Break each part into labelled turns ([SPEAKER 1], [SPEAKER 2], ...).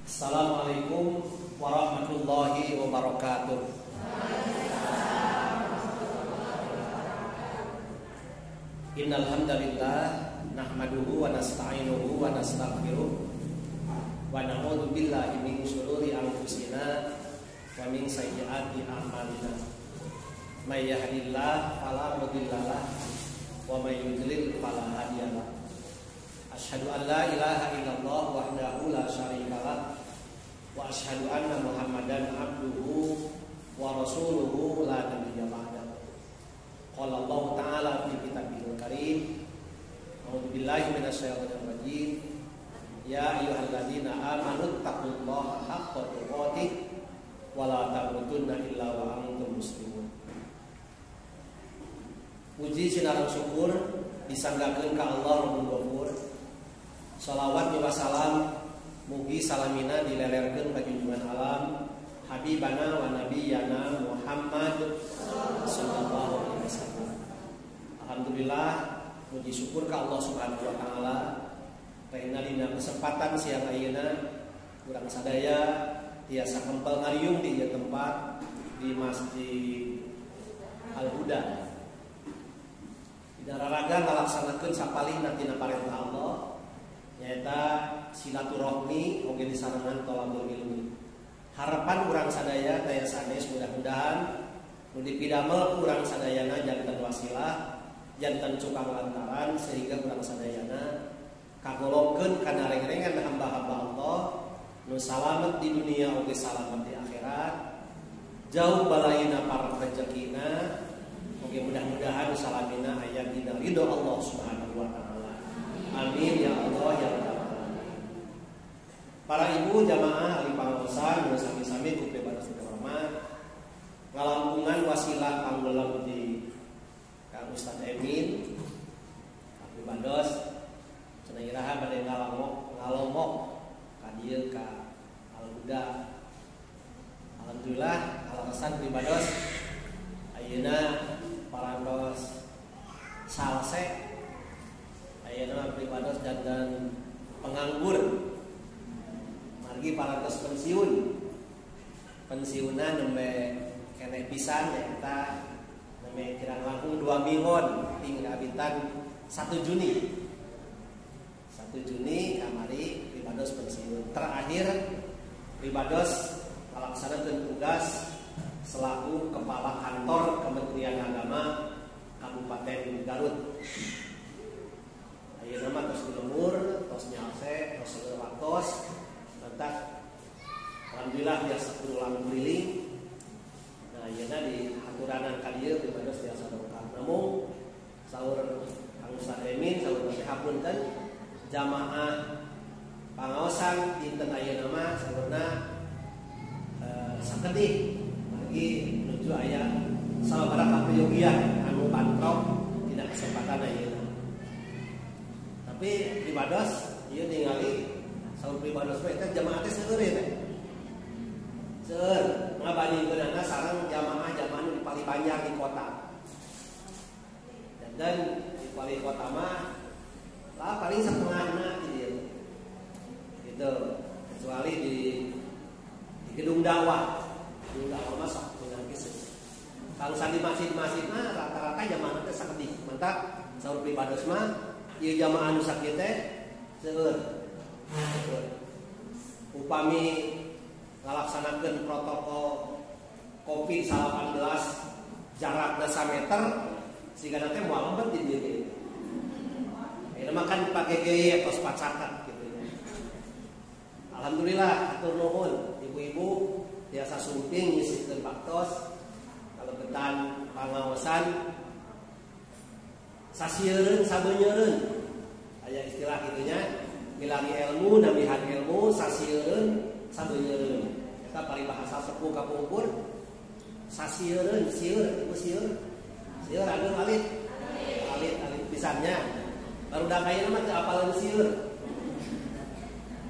[SPEAKER 1] Assalamualaikum warahmatullahi wabarakatuh. Innal hamdalillah nahmaduhu wa nasta'inuhu wa nastaghfiruh wa na'udzu billahi min shururi anfusina wa min sayyiati a'malina. May yahdihillahu fala mudhillalah wa may yudlil fala hadiyalah. Asyhadu an la ilaha illallah wahdahu la syarikalah wa asyhadu anna Muhammadan abduhu wa rasuluhu la nabiyya ba'dahu. Qala Allah ta'ala fi kitabihil karim. A'udzu billahi minasyaitonir rajim. Ya ayyuhalladzina amanu taqullaha haqqa tuqatih wa la tamutunna illa wa antum muslimun. Puji sinarang syukur disanggakeun ka Allah Rabbul Ghafur. Shalawat wa salam mugi salamina dilelerkeun ka junjungan alam habibana wa nabiyana Muhammad sallallahu alaihi wasallam. Alhamdulillah puji syukur ka Allah Subhanahu wa taala. Rehna dina kesempatan siang ayeuna urang sadaya tiasa kempel ngariung di ieu tempat di Masjid Al-Huda. Dararaga ngalaksanakeun sapalihna tina parentah Allah nyaeta silaturahmi oge disarengan thalabul ilmi. Harapan urang sadaya daya sanes mudah-mudahan nu dipidamel urang sadayana janten wasilah, janten cukang lantaran sehingga urang sadayana kagolongkeun kana reng-rengan hamba-hamba Allah nu salamet di dunia oge salamet di akhirat, jauh balaina para rezekina. Oke, mudah-mudahan salamina ayat dina ridho Allah Subhanahu wa taala. Amin ya Allah ya rabbal alamin. Para ibu jamaah ahli pangaosan nu sami-sami ku pribadi terhormat, ngalampungan wasilah panggelam di Kang Ustaz Emin, Kang Pribados, cenah iraha bade ngalomok ka dieu ka Al-Huda. Alhamdulillah alasan Pribados ayeuna parantos salse ayeuna pribados dan penganggur margi parantos pensiunna nembe keneh pisan nyaeta nembe kirang langkung 2 minggon tinggal abitan 1 Juni kamari pribados pensiun. Terakhir pribados melaksanakan tugas selaku Kepala Kantor Kementerian Agama Kabupaten Garut. Ayeuna mah tos dilumur, tos nyalse, tos leuwatos, mentak alhamdulillah biasa ulang keliling. Nah, ayeuna di haturanan ka dieu pribados biasa dongkap. Namun saur Kang Ustaz Emin saur teh hapunten jamaah pangaosan dinten ayeuna mah saurna sakedih menuju ayat sabaraha kayogian anu pantrok tidak kesempatan ayeuna. Tapi pribados ieu ningali saur pribados mah eta jamaah teh seueur teh. Seueur ngabandingkeunana sareng jamaah nu di Palibanyar di kota. Dan di Pali kota mah lah paling setengahna dieu. Gitu. Kecuali di gedung dakwah. Udah masak dengan kisah. Kalau sandi masjid-masjid mah rata-rata jamaah teh sakedih. Mantap saur pribados mah ieu jamaah nu sakieu teh seueur. Upami ngalaksanakeun protokol Covid-19 jarakna 1 meter sigana teh moal lembet di dieu. Eta mah kan pake gaya tos pacakat gitu. Alhamdulillah atur nuhun ibu-ibu biasa sumping nyisikeun baktos kalau ketan pangaosan sasieun sabeunyeun aya istilah kitunya milari ilmu namihan ilmu sasieun sabeunyeun eta paribahasa sepuh kapungkur sasieun sieun ibu sieun anu alit pisannya baru da kayeuna mah teu apaleun sieun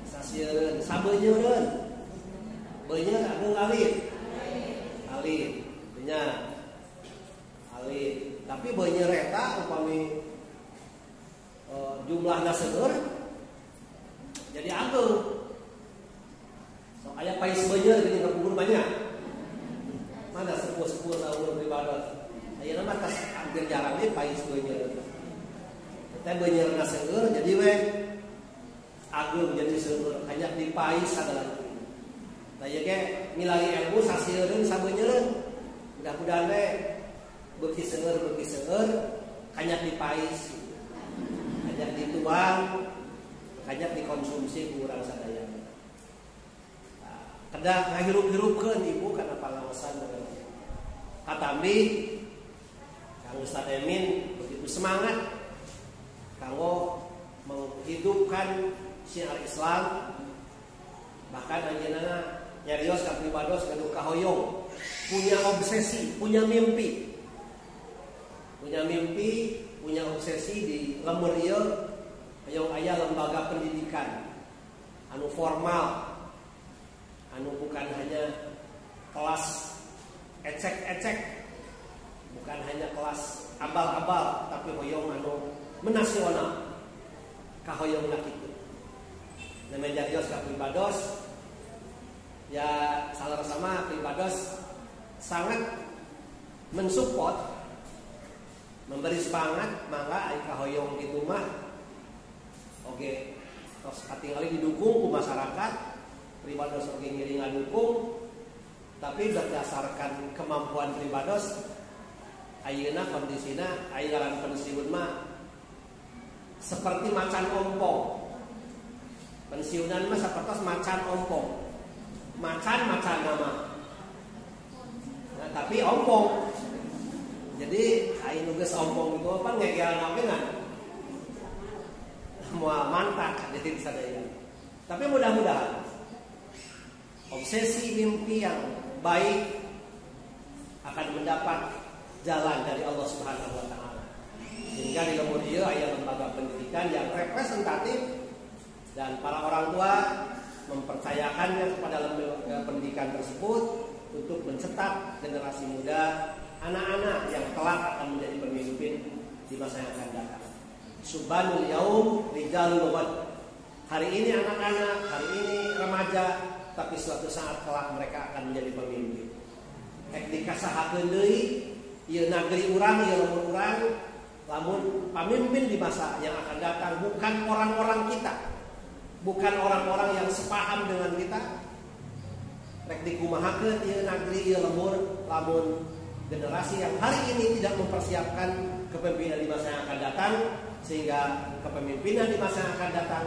[SPEAKER 1] sasieun sabeunyeun beunyeun anu alit nya alit tapi beunyeun eta upami jumlahna seueur jadi agung. So aya pais beunyeun geuning kapungkur banyak. Mana sepuh-sepuh saur ibadah. Ayeuna mah tas hampir jarang deui pais beunyeun. Teh beunyeurna seueur jadi we agung jadi seueur kanyak dipais sagala. Nah ieu ge milari ilmu sasieun sabeunyeun. Mudah-mudahan we beuki seueur kanyak dipais. Kanyak dituang, kanyak dikonsumsi ku urang sadaya. Kedah ngahirup-hirupkeun ibu kana pangaosan katambi Kang Ustaz Emin begitu semangat kanggo menghidupkan syiar Islam, bahkan anjeunna nyarios ka pribados kanu kahoyong, punya obsesi, punya mimpi, punya obsesi di lembur ieu hayang aya lembaga pendidikan anu formal, anu bukan hanya kelas ecek-ecek, bukan hanya kelas abal-abal, tapi hoyong anu menasional. Kahoyongna kitu. Namanya jarios ka pribados ya salah-sama pribados sangat mensupport, memberi semangat, mangga ai kahoyong kitu mah oge tos katingali didukung ku masyarakat, pribados oge ngiring ngadukung, tapi berdasarkan kemampuan pribados ayeuna kondisina aya ngaran pensiun mah seperti macan ompong. Pensiunan mah sapertos macan ompong. Macan nama. Nah, tapi ompong. Jadi aya nu geus ompong itu apa ngegealna oge kan. Moal mantak jadi sadaya. Tapi mudah-mudahan obsesi mimpi yang baik akan mendapat jalan dari Allah Subhanahu wa taala. Sehingga di lembur ieu aya lembaga pendidikan yang representatif dan para orang tua mempercayakannya kepada lembaga pendidikan tersebut untuk mencetak generasi muda, anak-anak yang kelak akan menjadi pemimpin di masa yang akan datang. Subhanul yaum rijalul ghad. Hari ini anak-anak, hari ini remaja, tapi suatu saat kelak mereka akan menjadi pemimpin. Ek dikasahakeun deui ieu negeri urang, ieu lembur urang, lamun pemimpin di masa yang akan datang bukan orang-orang kita, bukan orang-orang yang sepaham dengan kita. Rek dikumahakeun ieu negeri, ieu lembur, lamun generasi yang hari ini tidak mempersiapkan kepemimpinan di masa yang akan datang, sehingga kepemimpinan di masa yang akan datang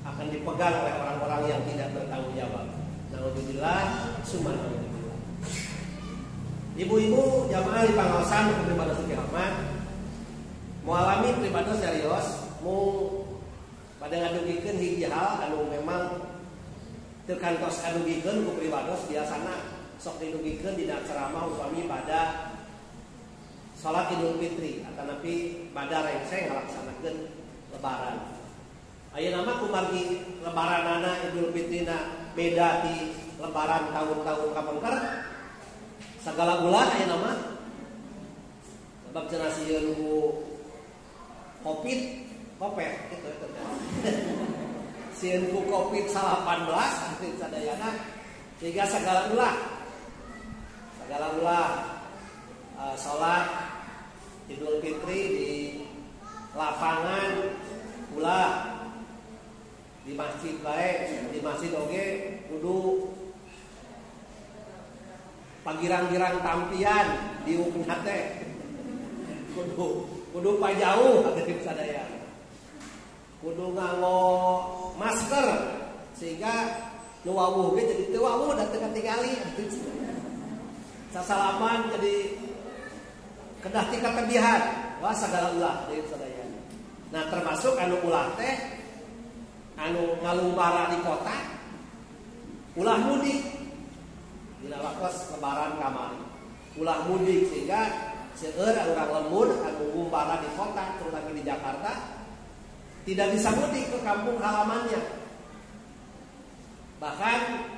[SPEAKER 1] akan dipegang oleh orang-orang yang tidak bertanggung jawab. Nauzubillah, summa nauzubillah. Ibu-ibu jamaah di pangaosan pribados ki rahmat, mualami pribados serius, mu pada ngadugikeun hiji hal anu memang teu kantos kadugikeun ku pribados biasana sok didugikeun dina ceramah upami pada salat Idul Fitri atanapi pada rengseng ngalaksanakeun lebaran. Ayeuna mah kumargi lebaranana Idul Fitrina beda di lebaran tahun-tahun kapengker. Sagala ulah ayeuna mah sebab cenah sieun ku Covid gitu. Sieun ku Covid 18 sadayana sehingga sagala ulah salat Idul Fitri di lapangan ulah di masjid baik, di masjid oge kudu pagirang-girang tampian diukna teh kudu pajauh hadir sadaya, kudu nganggo masker sehingga nu wawuh ge jadi teu wawuh da teu katingali sasalaman jadi kedah ti katebihan wah sagala ulah deui sadaya. Nah termasuk anu ulah teh anu ngalumbara di kota ulah mudik dina waktos lebaran kamari ulah mudik sehingga seueur urang lembur anu ngumbara di kota terutama di Jakarta tidak bisa mudik ke kampung halamannya, bahkan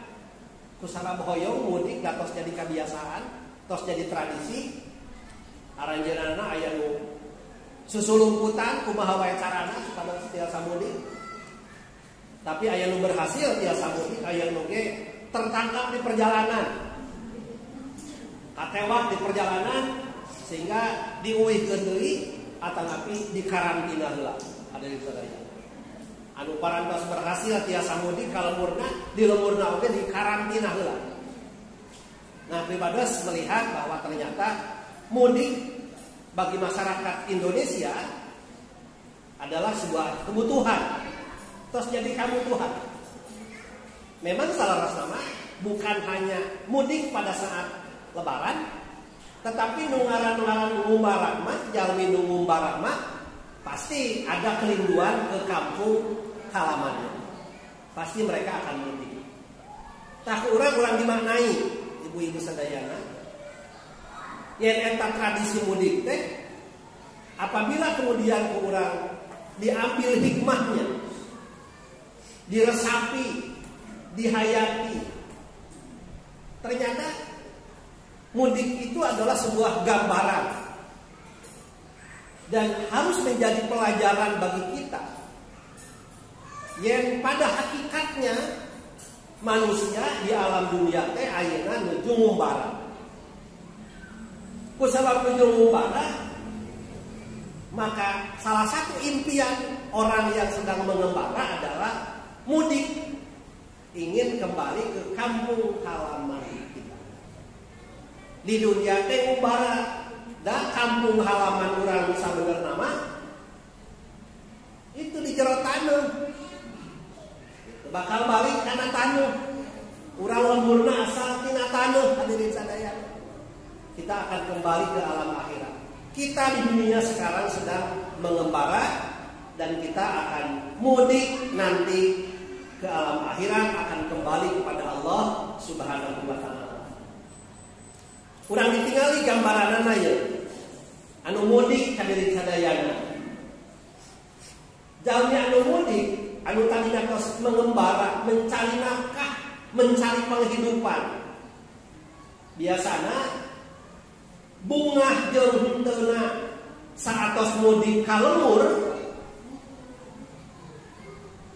[SPEAKER 1] kusana bohoyong mudik gak tos jadi kebiasaan, tos jadi tradisi. Aranjeunana aya nu susulumputan kumaha wae carana supaya tiasa mudik. Tapi aya nu berhasil tiasa mudik, aya nu ge tertangkap di perjalanan. Katewak di perjalanan sehingga diuwihkeun deui atanapi dikarantina heula. Ada di sadaya. Anu parantos berhasil tiasa mudik kalemburna di lemurna oge dikarantina heula. Nah, pribados melihat bahwa ternyata mudik bagi masyarakat Indonesia adalah sebuah kebutuhan. Terus jadi kebutuhan. Memang salah nama bukan hanya mudik pada saat Lebaran, tetapi nungaran-nungaran ngumbarak mah, jalmi ngumbarak mah pasti ada kerinduan ke kampung halamannya. Pasti mereka akan mudik. Tak urang dimaknai ibu-ibu sadayana. Yen eta tradisi mudik teh apabila kemudian ku urang diambil hikmahnya, diresapi, dihayati, ternyata mudik itu adalah sebuah gambaran dan harus menjadi pelajaran bagi kita. Yang pada hakikatnya manusia di alam dunia teh ayeuna nuju ngumbara. Ku sabab nuju ngumbara, maka salah satu impian orang yang sedang mengembara adalah mudik, ingin kembali ke kampung halaman kita. Di dunia teh ngumbara, da kampung halaman urang sabenerna mah itu di jero taneuh. Bakal balik kana taneuh. Urang lemburna asal tina taneuh hadirin sadaya. Kita akan kembali ke alam akhirat. Kita di dunia sekarang sedang mengembara dan kita akan mudik nanti ke alam akhirat, akan kembali kepada Allah Subhanahu wa taala. Urang ditingali gambaranana ye. Anu mudik hadirin sadayana. Jalmi anu mudik, anu tadinya tos mengembara, mencari nafkah, mencari penghidupan. Biasana bungah jeung henteu saatos mudik ka lemur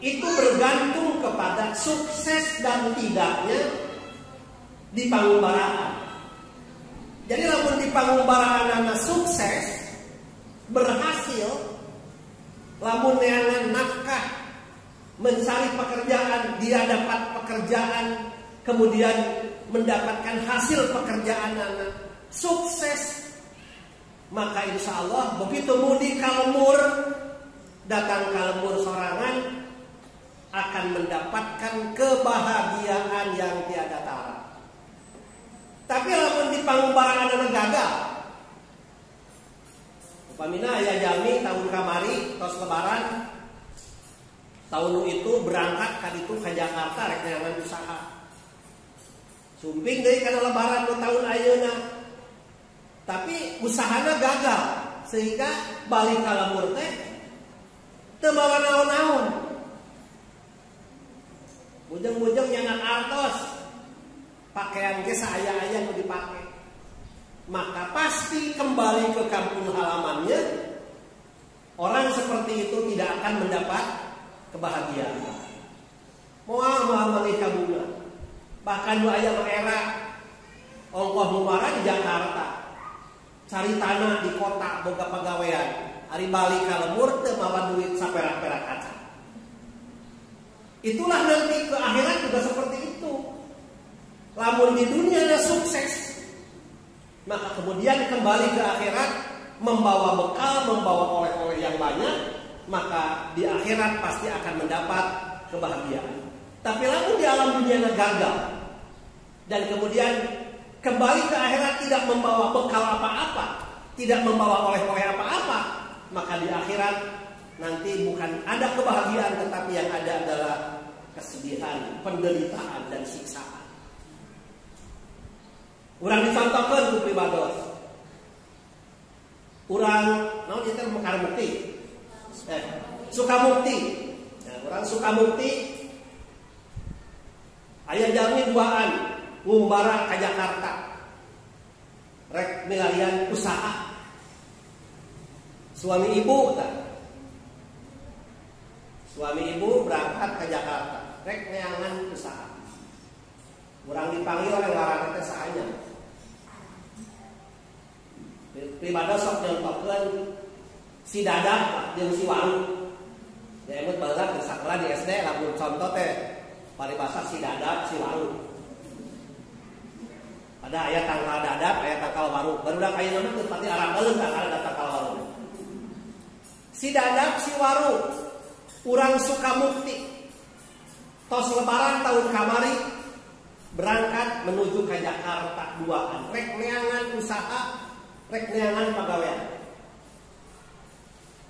[SPEAKER 1] itu bergantung kepada sukses dan tidaknya di pangumbaraan. Jadi lamun di pangumbaraan sukses, berhasil, lamun neangan nafkah, mencari pekerjaan, dia dapat pekerjaan, kemudian mendapatkan hasil pekerjaan anak, sukses, maka insya Allah begitu mudik ka lemur, datang ka lemur sorangan, akan mendapatkan kebahagiaan yang tiada tara. Tapi lamun di pangumbaraan anu gagal, upamina aya jalmi tahun kamari tos lebaran, tahun itu berangkat ka ditu ka Jakarta rek neangan usaha. Sumping deui kana lebaran nu tahun ayeuna. Tapi usahana gagal sehingga balik ka lemur teh teu bawa naon-naon. Bujeng-bujeng nyangan artos, pakaian ge saaya-aya nu dipake. Maka pasti kembali ke kampung halamannya. Orang seperti itu tidak akan mendapat kebahagiaan. Moal menikah bunga. Bahkan nu aya mah era ongkoh mumara di Jakarta. Cari tanah di kota boga pagawean. Ari balik ka lemur teu mawa duit saperak-perak kaca. Itulah nanti ke akhirat juga seperti itu. Lamun di dunia ada sukses, maka kemudian kembali ke akhirat membawa bekal, membawa oleh-oleh yang banyak, maka di akhirat pasti akan mendapat kebahagiaan. Tapi lamun di alam dunia gagal dan kemudian kembali ke akhirat tidak membawa bekal apa-apa, tidak membawa oleh-oleh apa-apa, maka di akhirat nanti bukan ada kebahagiaan, tetapi yang ada adalah kesedihan, penderitaan, dan siksaan. Urang dicontohkeun ku pribados. Urang naon ieu teh Mekarmukti. Sukabukti. Nah, urang Sukabukti aya jalmi duaan ngumbara ka Jakarta. Rek milarian usaha. Suami ibu tah. Suami ibu berangkat ke Jakarta, rek neangan usaha. Orang dipanggil oleh ngaranna teh sahanya. Pribadi sok nyontokeun si Dadap jeung si Walu. Ya emut baheula geus sakola di SD lamun contoh teh paribasa si Dadap si Walu. Ada ayat tangkal Dadap, ayat tangkal Walu. Barudak ayeuna mah teu pati arapkeun tangkal Walu. Si Dadap si Walu urang Sukamukti. Tos lebaran tahun kamari berangkat menuju ke Jakarta duaan. Rek neangan usaha, rek neangan pagawean.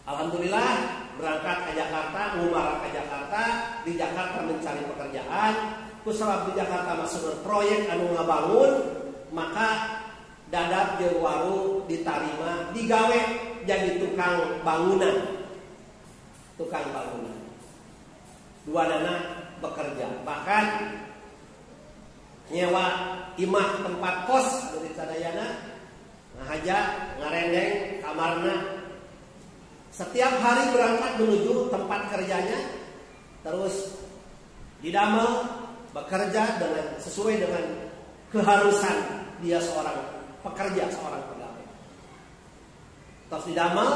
[SPEAKER 1] Alhamdulillah berangkat ke Jakarta, ngumara ke Jakarta, di Jakarta mencari pekerjaan. Kusabab di Jakarta masuk proyek anu ngabangun, maka Dadap jeung Waru ditarima digawe jadi tukang bangunan. Tukang bangunan. Dua dana bekerja. Bahkan nyewa imah tempat kos dari sadayana ngahaja ngarendeng kamarna. Setiap hari berangkat menuju tempat kerjanya, terus didamel bekerja dengan sesuai dengan keharusan dia seorang pekerja, seorang pegawai. Terus didamel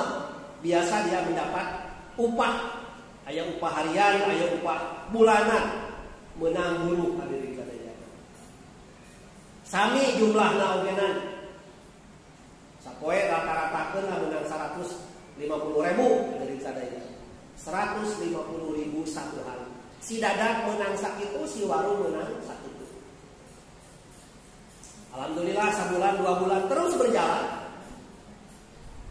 [SPEAKER 1] biasa dia mendapat upah, aya upah harian, aya upah bulanan, menang buruh hadirin sadayana. Sami jumlahna ogenan. Sapoe rata-ratakeun menang 150.000 hadirin sadayana. 150.000 satu hari. Si Dadap menang sakitu, si Waru menang sakitu. Alhamdulillah sebulan 2 bulan terus berjalan.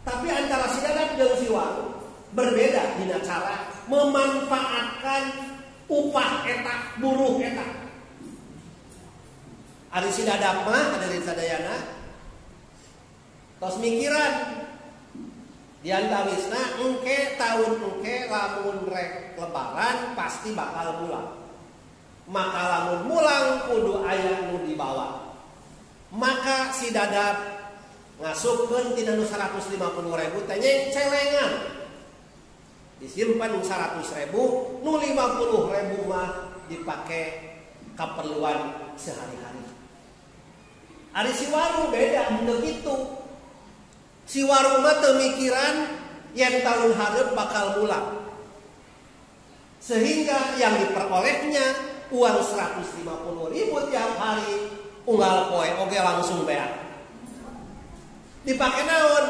[SPEAKER 1] Tapi antara si Dadap dan si Waru berbeda dina cara memanfaatkan upah eta, buruh eta. Ari si Dadap mah hadirin sadayana tos mikiran diantawisna engke tahun engke lamun rek lebaran pasti bakal mulang. Maka lamun mulang kudu aya nu dibawa. Maka si Dadap ngasupkeun tina nu 150.000 teh celengan. Disimpan 100.000, nu 50.000 mah dipake keperluan sehari-hari. Ari si Waru beda henteu kitu. Si Waru mah teu mikiran yen tahun hareup bakal mulang. Sehingga yang diperolehnya uang 150.000 tiap hari, unggal poe oge langsung beak. Dipake naon?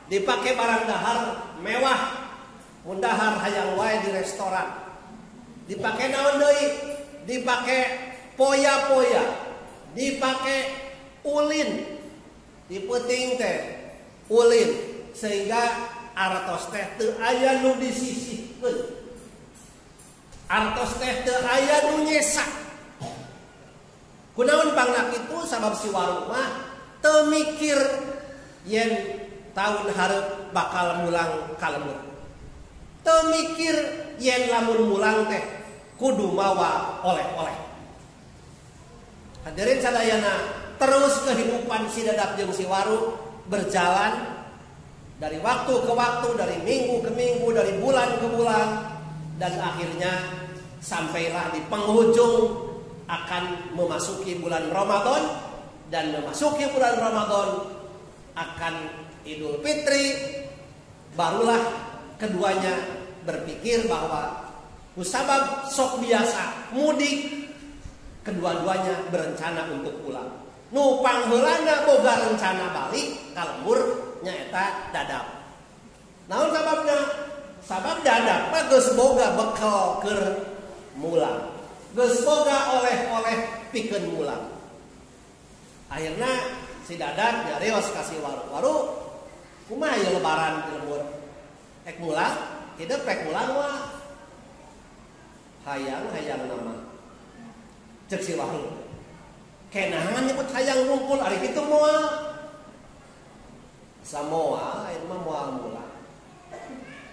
[SPEAKER 1] Dipake barang dahar mewah. Mundahar hayang wae di restoran. Dipake naon deui? Dipake poya-poya. Dipake ulin. Dipeuting teh ulin sehingga artos teh teu aya nu disisihkeun. Artos teh teu aya nu nyesa. Kunaon bangna kitu sabab si Waru mah teu mikir yen tahun hareup bakal mulang kalemur. Teu mikir yen lamun mulang teh kudu mawa oleh-oleh. Hadirin sadayana, terus kehidupan si Dadap jeung si Waru berjalan dari waktu ke waktu, dari minggu ke minggu, dari bulan ke bulan, dan akhirnya sampailah di penghujung akan memasuki bulan Ramadan, dan memasuki bulan Ramadan akan Idul Fitri. Barulah keduanya berpikir bahwa kusabab sok biasa mudik, kedua-duanya berencana untuk pulang. Nu pangheulana boga rencana balik ka lembur nyaeta Dadap. Naon sababna? Sabab Dadap mah geus boga bekal keur mulang. Geus boga oleh-oleh pikeun mulang. Akhirna si Dadap nyarios ka si Waru. Waru, kumaha ieu lebaran di lembur? Ek mulang, hidup ek mulang wah. Hayang nama. Cek si Waru. Kenahan nyebut hayang ngumpul ari kitu moal. Samoal aya mah moal mulang.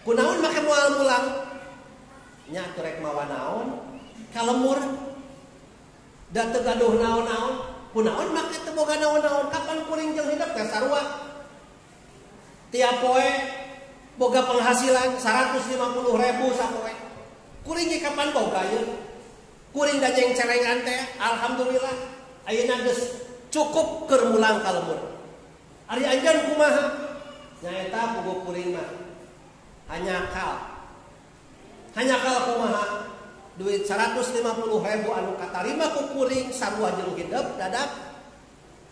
[SPEAKER 1] Kunaon make moal mulang? Nya atuh rek mawa naon? Kalemur. Da teu gaduh naon-naon. Kunaon make teu boga naon-naon? Kapan kuring jeung hidup teh sarua? Tiap poe boga penghasilan 150.000 sapoe. Kuring ge kapan boga ieu? Kuring dajeng celengan teh alhamdulillah ayeuna geus cukup keur mulang ka lemur. Ari anjeun kumaha? Nyaeta puguh kuring mah hanyakal kumaha? Duit 150.000 anu katarima ku kuring sarua jeung hideup dadap.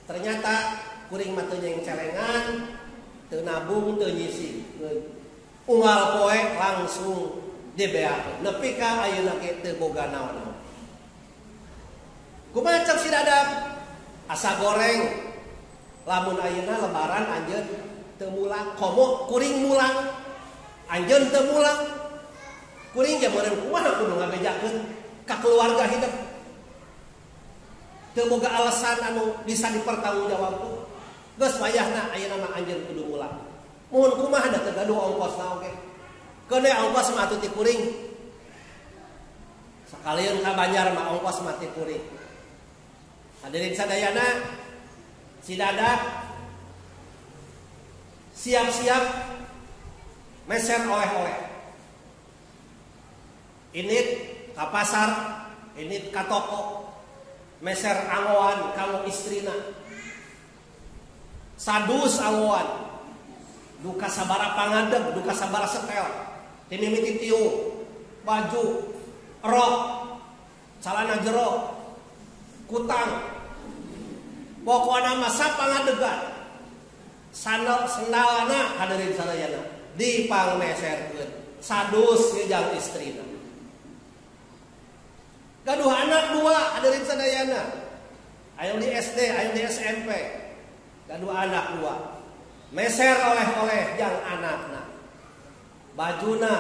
[SPEAKER 1] Ternyata kuring mah teu nyeng celengan, teu nabung, teu nyisi. Unggal poe langsung dibeakeun. Nepi ka ayeuna ge teu boga naon-naon. Kumaha cek si dadap? Asa goreng. Lamun ayeuna lebaran anjeun teu mulang, komo kuring mulang. Anjeun teu mulang. Kuring ge meureun kumaha kudu ngabejakeun ka keluarga hidup. Teu boga alasan anu bisa dipertanggungjawabkeun. Geus wayahna ayeuna mah anjeun kudu mulang. Mun kumaha da teu gaduh ongkosna oge. Keun ongkos mah atuh ti kuring. Sakalian ka Banjar mah ongkos mah ti kuring. Hadirin sadayana, si Dadak siap-siap meser oleh-oleh. Ini ka pasar, ini ka toko, meser angoan kanggo istrina. Sadus angoan, duka sabara pangadeg, duka sabara setel, timimiti tiu, baju, rok, calana jero, kutang, pokokna mah sapangadegan. Sandalna hadirin sadayana dipangmeserkeun. Sadus jeung istrina. Gaduh anak 2 hadirin sadayana. Aya di SD, aya di SMP. Gaduh anak 2. Meser oleh-oleh jeung anakna. Bajuna,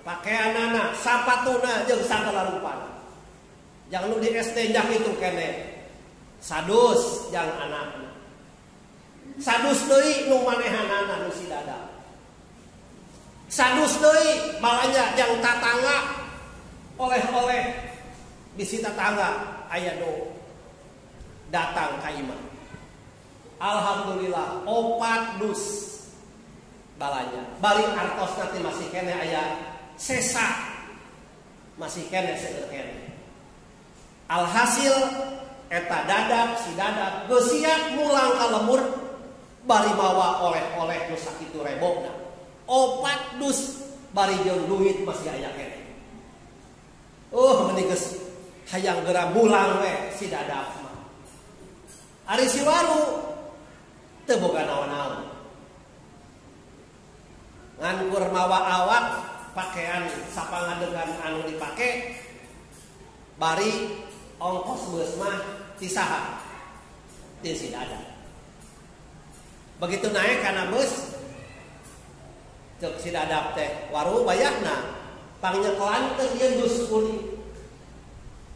[SPEAKER 1] pakaianana, sapatuna jeung sagala rupana. Jang nu di SD jak itu kene. Sadus jeung anakna. Sadus deui nu manehanana nu si Dadak. Sadus deui balanja jeung tatangga oleh-oleh. Bisi tetangga aya nu datang ka imah. Alhamdulillah 4 dus balanya. Bari artosna teh masih kene aya sesa. Masih kene seueur kene. Alhasil eta Dadak si Dadak geus siap mulang ka lemur bari mawa oleh-oleh nu sakitu rebogna. 4 dus bari jeung duit masih aya kene. Mending geus hayang geura mulang we si Dadak mah. Ari si Waru teu boga naon-naon. Ngan kur mawa awak pakaian sapangadegan anu dipake bari ongkos beus mah ti saha? Ti si Dadak. Begitu naik kana beus cek si Dadak teh Waru bayahna pangnyekelankeun ieu dus kuning.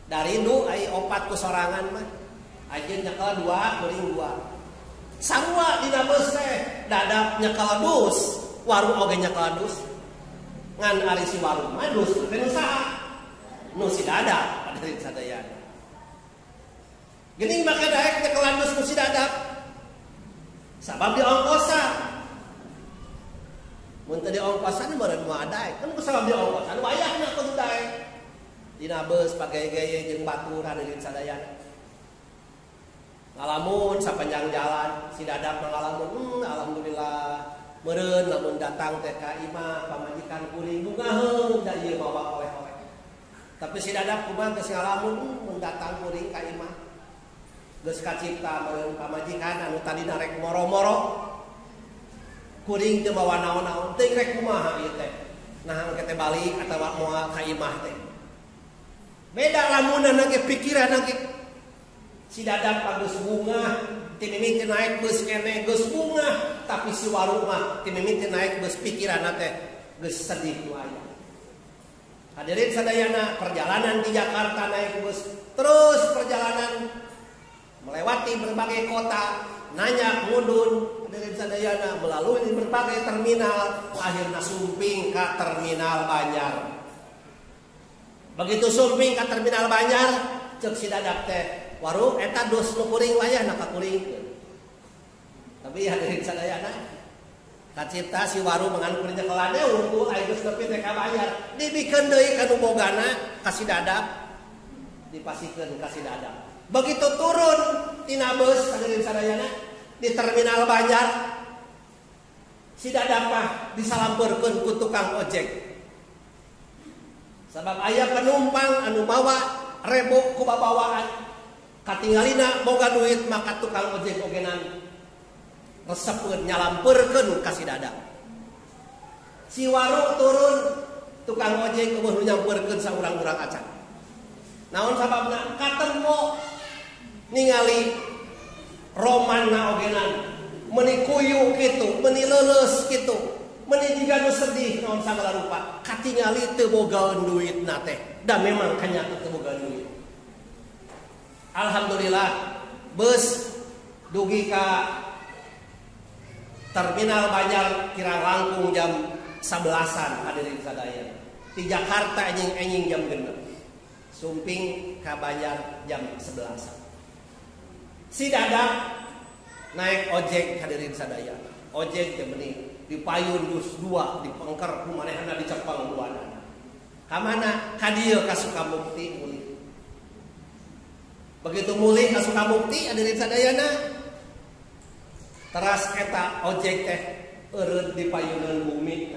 [SPEAKER 1] Dari nu ai 4 ku sorangan mah. Ajeun nyekel 2, kuring 2. Sarua dina beus teh Dadak nyekel dus, Waru oge nyekel dus. Ngan ari si Waru mah dus teh nu saha? Nu si Dadak dari sadayana. Geuning make daek nyekelan dus nu si Dadak. Sabab di ongkosan. Mun teu di ongkosan meureun moal daek. Kan sabab di ongkosan wayahna kudu daek. Dina beus pagaye-gaye jeung batur hadirin sadayana. Ngalamun sapanjang jalan si Dadak ngalamun alhamdulillah meureun lamun datang teh ka imah pamajikan kuring bungaheun da ieu bawa oleh-oleh. Tapi si Dadak kumaha geus ngalamun mun datang kuring ka imah. Geus kacipta meureun pamajikan anu tadina rek moro-moro. Kuring teu bawa naon-naon, teuing rek kumaha ieu teh. Nah engke teh balik atawa moal ka imah teh. Beda lamunna ge pikiran ge si Dadak pageus bunga ti mimiti naik beus kene geus bunga tapi si Waru mah ti mimiti naik beus pikiranna teh geus sedih nu aya. Hadirin sadayana perjalanan di Jakarta naik bus terus perjalanan melewati berbagai kota nanya mudun hadirin sadayana melalui berbagai terminal akhirnya sumping ke terminal Banjar. Begitu sumping ke terminal Banjar, cek si Dadak teh, Waru eta dus nu kuring wayah na ka kuring. Tapi hadirin sadayana, Kacipta si waru mengan kurinya kelade unggul aing geus nepi teh kabayar. Dibikeun deui ka nu bogana kasih dadap. Dipasikeun kasih dadap. Begitu turun tina beus hadirin sadayana di terminal Banjar. Si dadap mah disalampeurkeun ku tukang ojek. Sabab aya penumpang anu mawa rebo ku babawaan. Katinggalina boga duit maka tukang ojek ogenan resepkeun nyalampeurkeun kasih dadap. Si waru turun tukang ojek eueuh nyampeurkeun saurang-urang acan. Naon sababna? Katempo ningali romanna ogenan meuni kuyu kitu, meuni leuleus kitu, meuni jiga nu sedih naon sagala rupa. Katingali teu bogaeun duitna teh. Da memang kanyata teu bogaeun duit. Alhamdulillah bus dugi ka terminal Banjar kirang langkung jam 11-an hadirin sadaya. Di Jakarta enjing jam 6. Sumping ka Banjar jam 11-an. Si dadap naik ojek hadirin sadaya. Ojek teh meuni dipayun dus 2 dipengker kumanehna dicepeng duana. Ka mana? Ka dieu ka Sukabukti mulih. Begitu mulih ka Sukabukti hadirin sadayana. Teras eta ojek teh eureud di payunan bumi.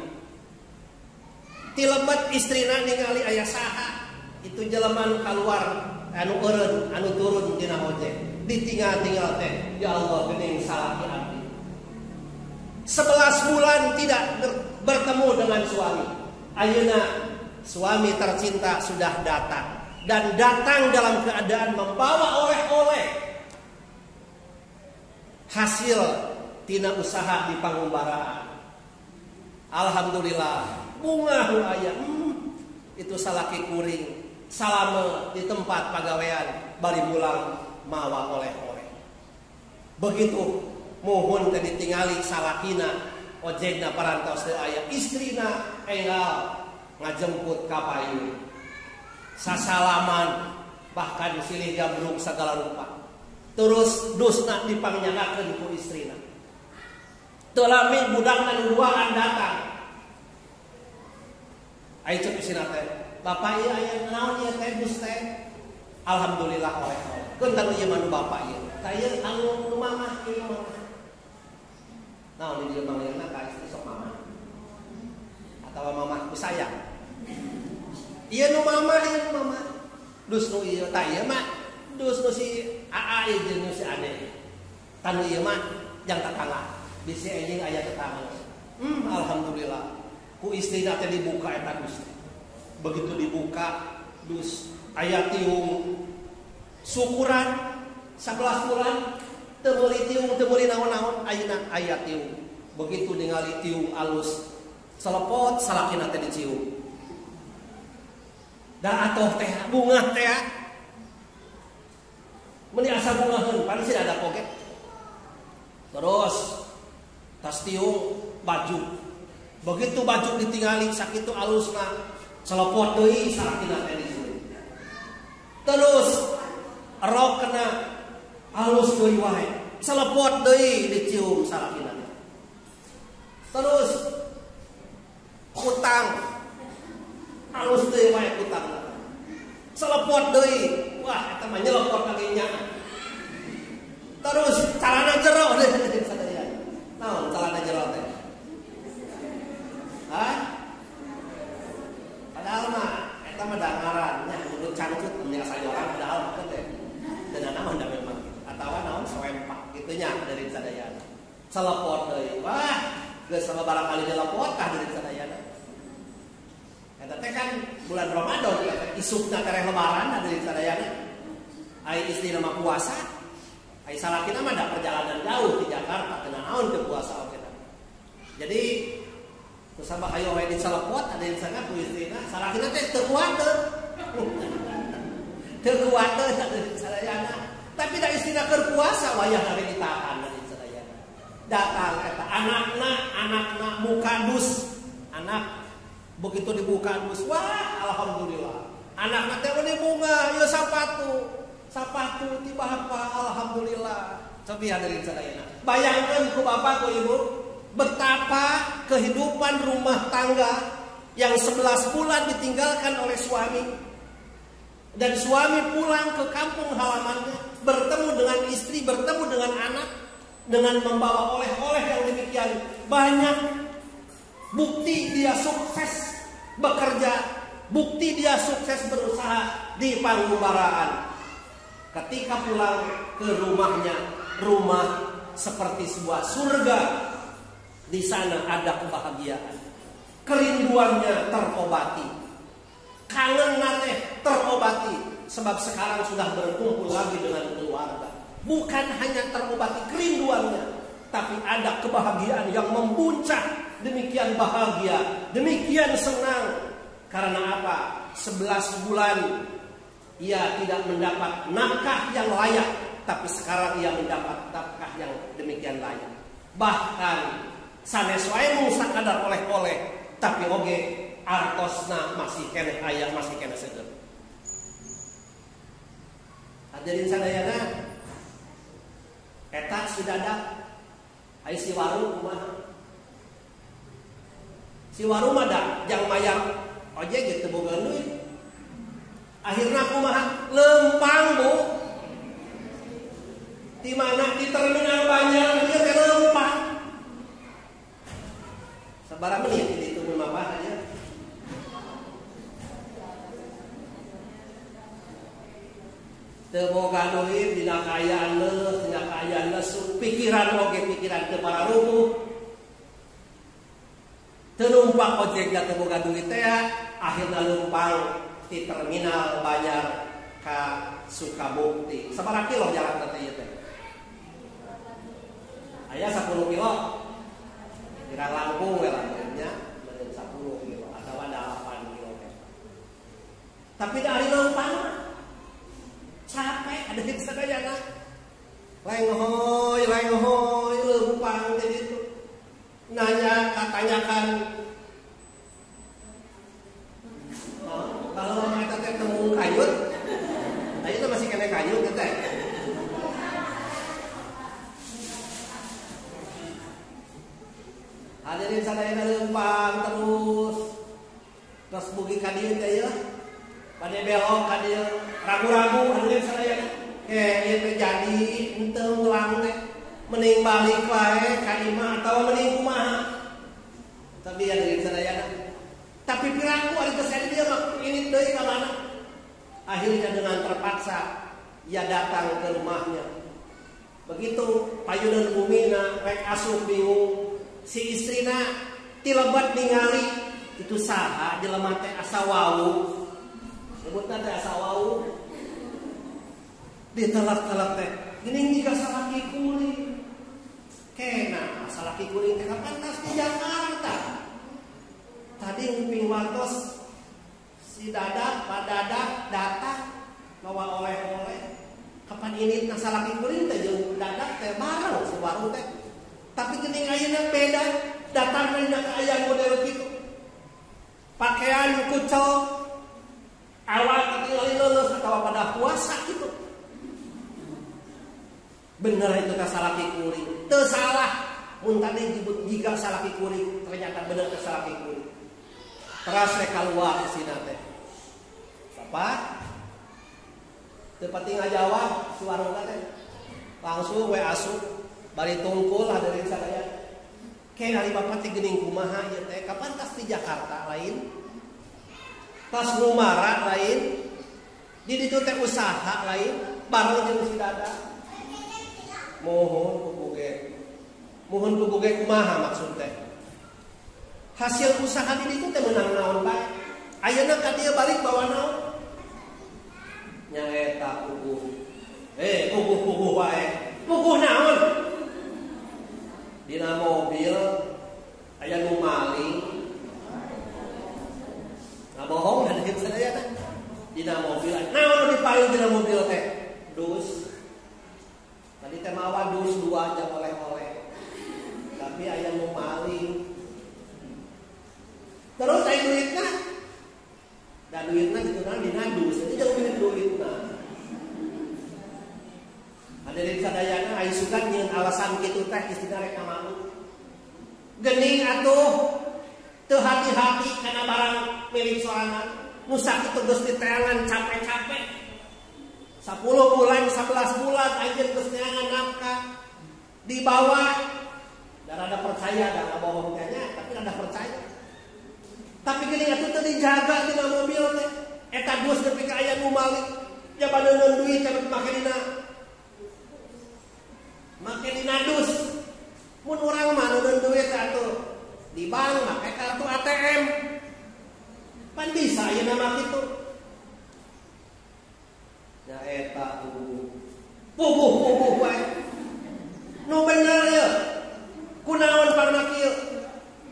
[SPEAKER 1] Ti lebet istrina ningali aya saha itu jelema nu kaluar anu eureud anu turun dina ojek. Ditinggal-tinggal teh, ya Allah geuning salaki abdi. 11 bulan tidak bertemu dengan suami. Ayeuna suami tercinta sudah datang dan datang dalam keadaan membawa oleh-oleh. Hasil tina usaha di pangumbaraan. Alhamdulillah bunga nu aya itu salaki kuring salame di tempat pagawean bari mulang mawa oleh-oleh. Begitu mohon teh ditingali salakina ojekna parantos teu aya, istrina enggal ngajemput ka payun. Sasalaman bahkan silih gabruk segala rupa. Terus dusna dipangnyangakeun ku istrina. Teu lami budakna nu duaan datang. Ai ceuk istrina teh, "Bapak ieu aya naon ieu teh dus teh?" Alhamdulillah oleh-oleh. Keun tanu ieu mah nu bapak ieu. Tah ieu anu mamah ieu mamah. Naon di dieu manggilna ka istri sok mamah. Atawa mamah ku sayang. Ieu nu mamah, ieu nu mamah. Dus nu ieu tah ieu mah dus nu si AA ieu nu si Ade. Tanu ieu mah jang tetangga. Bisi enjing aya tetangga. Alhamdulillah. Ku istrina teh dibuka eta dus. Begitu dibuka dus aya tiung syukuran 11 bulan teu meuli tiung teu meuli naon-naon ayeuna aya tiung. Begitu ningali tiung alus selepot salakina teh dicium. Da atoh teh bunga teh meuni asa bungaheun pan sih ada poket. Terus tas tiung baju. Begitu baju ditingali sakitu alusna selepot deui salakina teh dicium. Terus rokna alus deui wae selepot deui dicium salakina. Terus kutang alus deui wae kutangna. Selepot deui. Wah, eta mah nyelepot ka dinya. Terus calana jero deui sadaya. Naon calana jero teh? Hah? Padahal mah eta mah dangaran nya kudu cangcut nya sayoran padahal mah teh. Dan naon da memang atawa naon soempak kitu nya dari sadaya. Selepot deui. Wah, geus sama barangkali dilepot kah dari sadaya. Eta teh kan bulan Ramadan ya, isukna kareh lebaran dari sadayana. Ai istri nama puasa. Ai salakina mah da perjalanan jauh di Jakarta kena naon teu puasa oge. Jadi kusabab hayo we disalepot ada yang sangat ku istrina, salakina teh teu kuat teu. Teu kuat teu dari sadayana. Tapi da istrina keur puasa wayah hari ditahan dari sadayana. Datang eta anakna muka dus. Anak begitu dibuka dus, wah alhamdulillah. Anakna teh meuni bunga, ieu sapatu ti bapa alhamdulillah. Cobi hadirin sadayana. Bayangkeun ku bapak ku ibu betapa kehidupan rumah tangga yang 11 bulan ditinggalkan oleh suami, dan suami pulang ke kampung halamannya, bertemu dengan istri, bertemu dengan anak, dengan membawa oleh-oleh yang demikian banyak. Bukti dia sukses bekerja, bukti dia sukses berusaha di panggubaraan. Ketika pulang ke rumahnya, rumah seperti sebuah surga. Di sana ada kebahagiaan, kerinduannya terobati, kangen nate terobati, sebab sekarang sudah berkumpul lagi dengan keluarga. Bukan hanya terobati kerinduannya, tapi ada kebahagiaan yang membuncah. Demikian bahagia, demikian senang. Karena apa? 11 bulan ia tidak mendapat nafkah yang layak, tapi sekarang ia mendapat nafkah yang demikian layak. Bahkan sanes wae mung sakadar oleh-oleh, tapi oge artosna masih kene aya, masih kene seger. Hadirin sadayana, eta si dadak aya si warung kumaha? Si warung ada jang mayang ojek gitu boga duit. Akhirna kumaha? Lempang, Bu. Di mana? Di terminal Banjar dia teh lempang. Sabaraha menit di itu mah aja. Teu boga duit dina kaayaan leus, dina kaayaan lesu, pikiran oge pikiran teu pararupuh. Teu numpak ojek da teu boga duit teh, akhirna lempang di terminal Banjar ka Sukabukti. Sabaraha kilo jalan teh ieu teh? Aya 10 kilo. Kira Lampung we nya, 10 kilo atawa 8 kilo teh. Tapi dari lempang capek ada di sadayana. Lengohoy lempang teh ditu. Nanya, katanyakan, kalau kita teh temu kayut, tadi itu masih kena kayut kita. Hadirin sadayana lempang terus bugi kadieu teh ya, pada belok kadieu ragu-ragu hadirin sadayana, ieu teh jadi henteu ngulang teh. Mending balik wae ka imah atawa mending kumaha. Tapi ya dari sadayana. Tapi piraku ari geus dia mah ini deui ka mana? Akhirnya dengan terpaksa ia datang ke rumahnya. Begitu payunan bumina rek asup bingung. Si istrina tilebat ningali itu saha jelema teh asa wau. Sebutna teh asa wau. Ditelak-telak teh. Geuning jiga salaki kuring. Kena salaki kuring teh pantas di Jakarta. Tadi nguping wartos si dadak, Pak Dadak datang bawa oleh-oleh. Kapan ini salaki kuring teh jeung dadak teh bareng si warung teh. Tapi geuning ayeuna beda, datang dina ka aya model kitu. Pakaian kucel, awak tinggal leuleus atawa pada puasa gitu. Bener itu teh salaki kuring. Teu salah. Mun tadi disebut jika salaki kuring, ternyata bener teh salaki kuring. Teras rek kaluar di sina teh. Bapak teu pati ngajawab si warung teh. Langsung we asup bari tungkul hadirin sadaya. Ke dari bapak teh geuning kumaha ieu teh? Kapan tas di Jakarta lain? Tas Ngumara lain? Di ditu teh usaha lain bareng jeung si Dada. Mohon kubuge kumaha maksud teh. Hasil usaha di ditu teh meunang naon bae. Ayeuna ka dieu balik bawa naon? Nya eta puguh. Puguh wae. Puguh naon? Dina mobil aya nu maling. Ngabohong hadirin sadaya teh. Dina mobil naon dipaling dina mobil teh? Dus. Tadi teh mawa dus 2 jam oleh-oleh. Tapi aya nu maling. Terus aya duitna. Da duitna ditunan dina dus, jadi jeung duitna. Hadirin sadayana aya sugan nyeun alasan kitu teh istina rek malu. Gening atuh teu hati-hati kana barang milik sorangan. Nu sakitu geus diteangan capek-capek. 10 bulan, 11 bulan anjeun geus neangan nafkah. Dibawa dan ada percaya dan bohong kayaknya, tapi ada percaya. Tapi gening atuh teu dijaga dina mobil teh. Eta dus nepi ka aya nu malik. Jabaneun duit tapi make dina dus. Mun urang mah nudeun duit atuh di bank make kartu ATM. Pan bisa ayeuna mah kitu. Ya eta puguh wae. Nu bener ye. Kunaon parna kieu?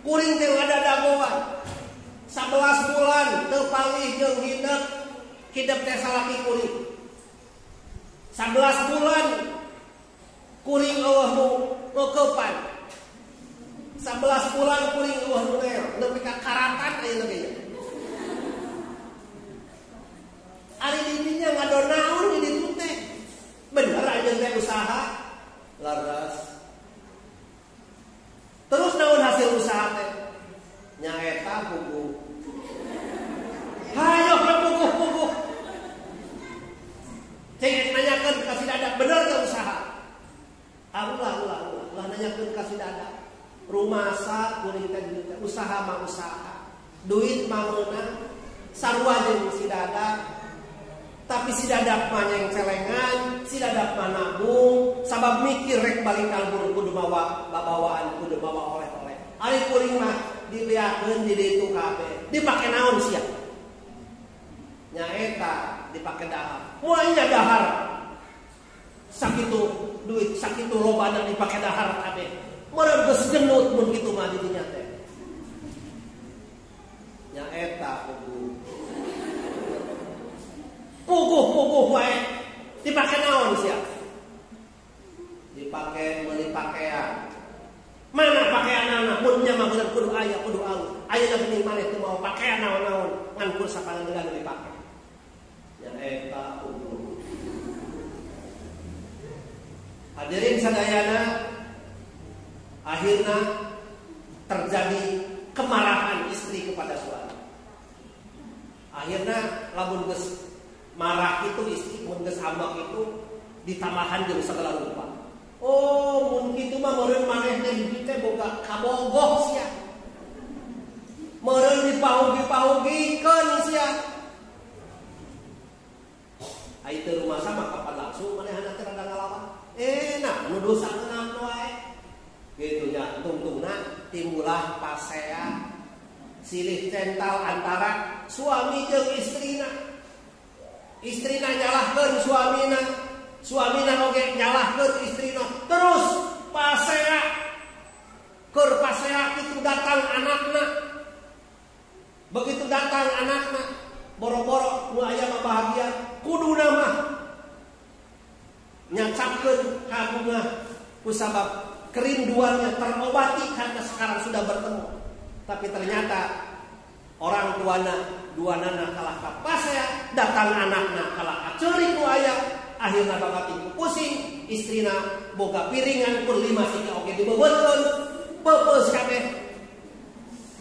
[SPEAKER 1] Kuring teh ada dagoan. 11 bulan teu palih jeung hidup teh salaki kuring. 11 bulan kuring eueuh nu ngeukepan. 11 bulan kuring eueuh nu neo, nepi ka karatan ayeuna ge. Ari didinya ngadonaun di ditu teh. Bener aja teh usaha laras. Terus naon hasil usaha teh? Nyaeta puguh. Hayo puguh. Cek nanyakeun ka si dada, bener teh usaha? Allah nanyakeun ka si dada. Rumasa kuring teh usaha mah usaha. Duit mah meunang. Sarua jeung si dada. Tapi si dadak mah yang celengan, si dadak mah nabung, sabab mikir rek balik kalbur kudu mawa bawaan, kudu mawa oleh-oleh. Ari kuring mah diliakeun di ditu kabeh. Dipake naon sia? Nyaeta dipake dahar. Mulainya dahar. Sakitu duit, sakitu lobana dipake dahar kabeh. Meureun geus genut mun kitu mah di dinya teh. Nyaeta puguh wae. Dipake naon sia? Dipake meuli pakaian. Mana pakaianna? Mun nya mah bener kudu aya, kudu alus. Ayeuna geuning maneh teu mau pakaian naon-naon ngan kur sapangandegan dipake. Ya eta puguh. Hadirin sadayana, akhirna terjadi kemarahan istri kepada suami. Akhirna lamun geus marah itu istri mun geus ambak itu ditamahan jeung segala rupa. Oh, mun kitu mah meureun maneh teh hiji teh boga kabogoh sia. Meureun dipahugi-pahugikeun sia. Ai teu rumasa mah kapan langsung manehna teh rada ngalawan. Nah, nu dosa naon wae. Gitu nya, tungtungna timbulah pasea silih cental antara suami jeung istrina. Istrina nyalahkeun suamina, suamina oge nyalahkeun istrina. Terus pasea keur pasea kitu datang anakna. Begitu datang anakna, boro-boro nu aya mah bahagia, kuduna mah nyacapkeun kabunga kusabab kerinduannya terobati karena sekarang sudah bertemu. Tapi ternyata orang tuana duanana kalah kapasea, datang anakna kalah kaceuri ku aya, akhirna bakat ibu pusing, istrina boga piringan pun 5 sika oge dibebeutkeun, peupeus kabeh.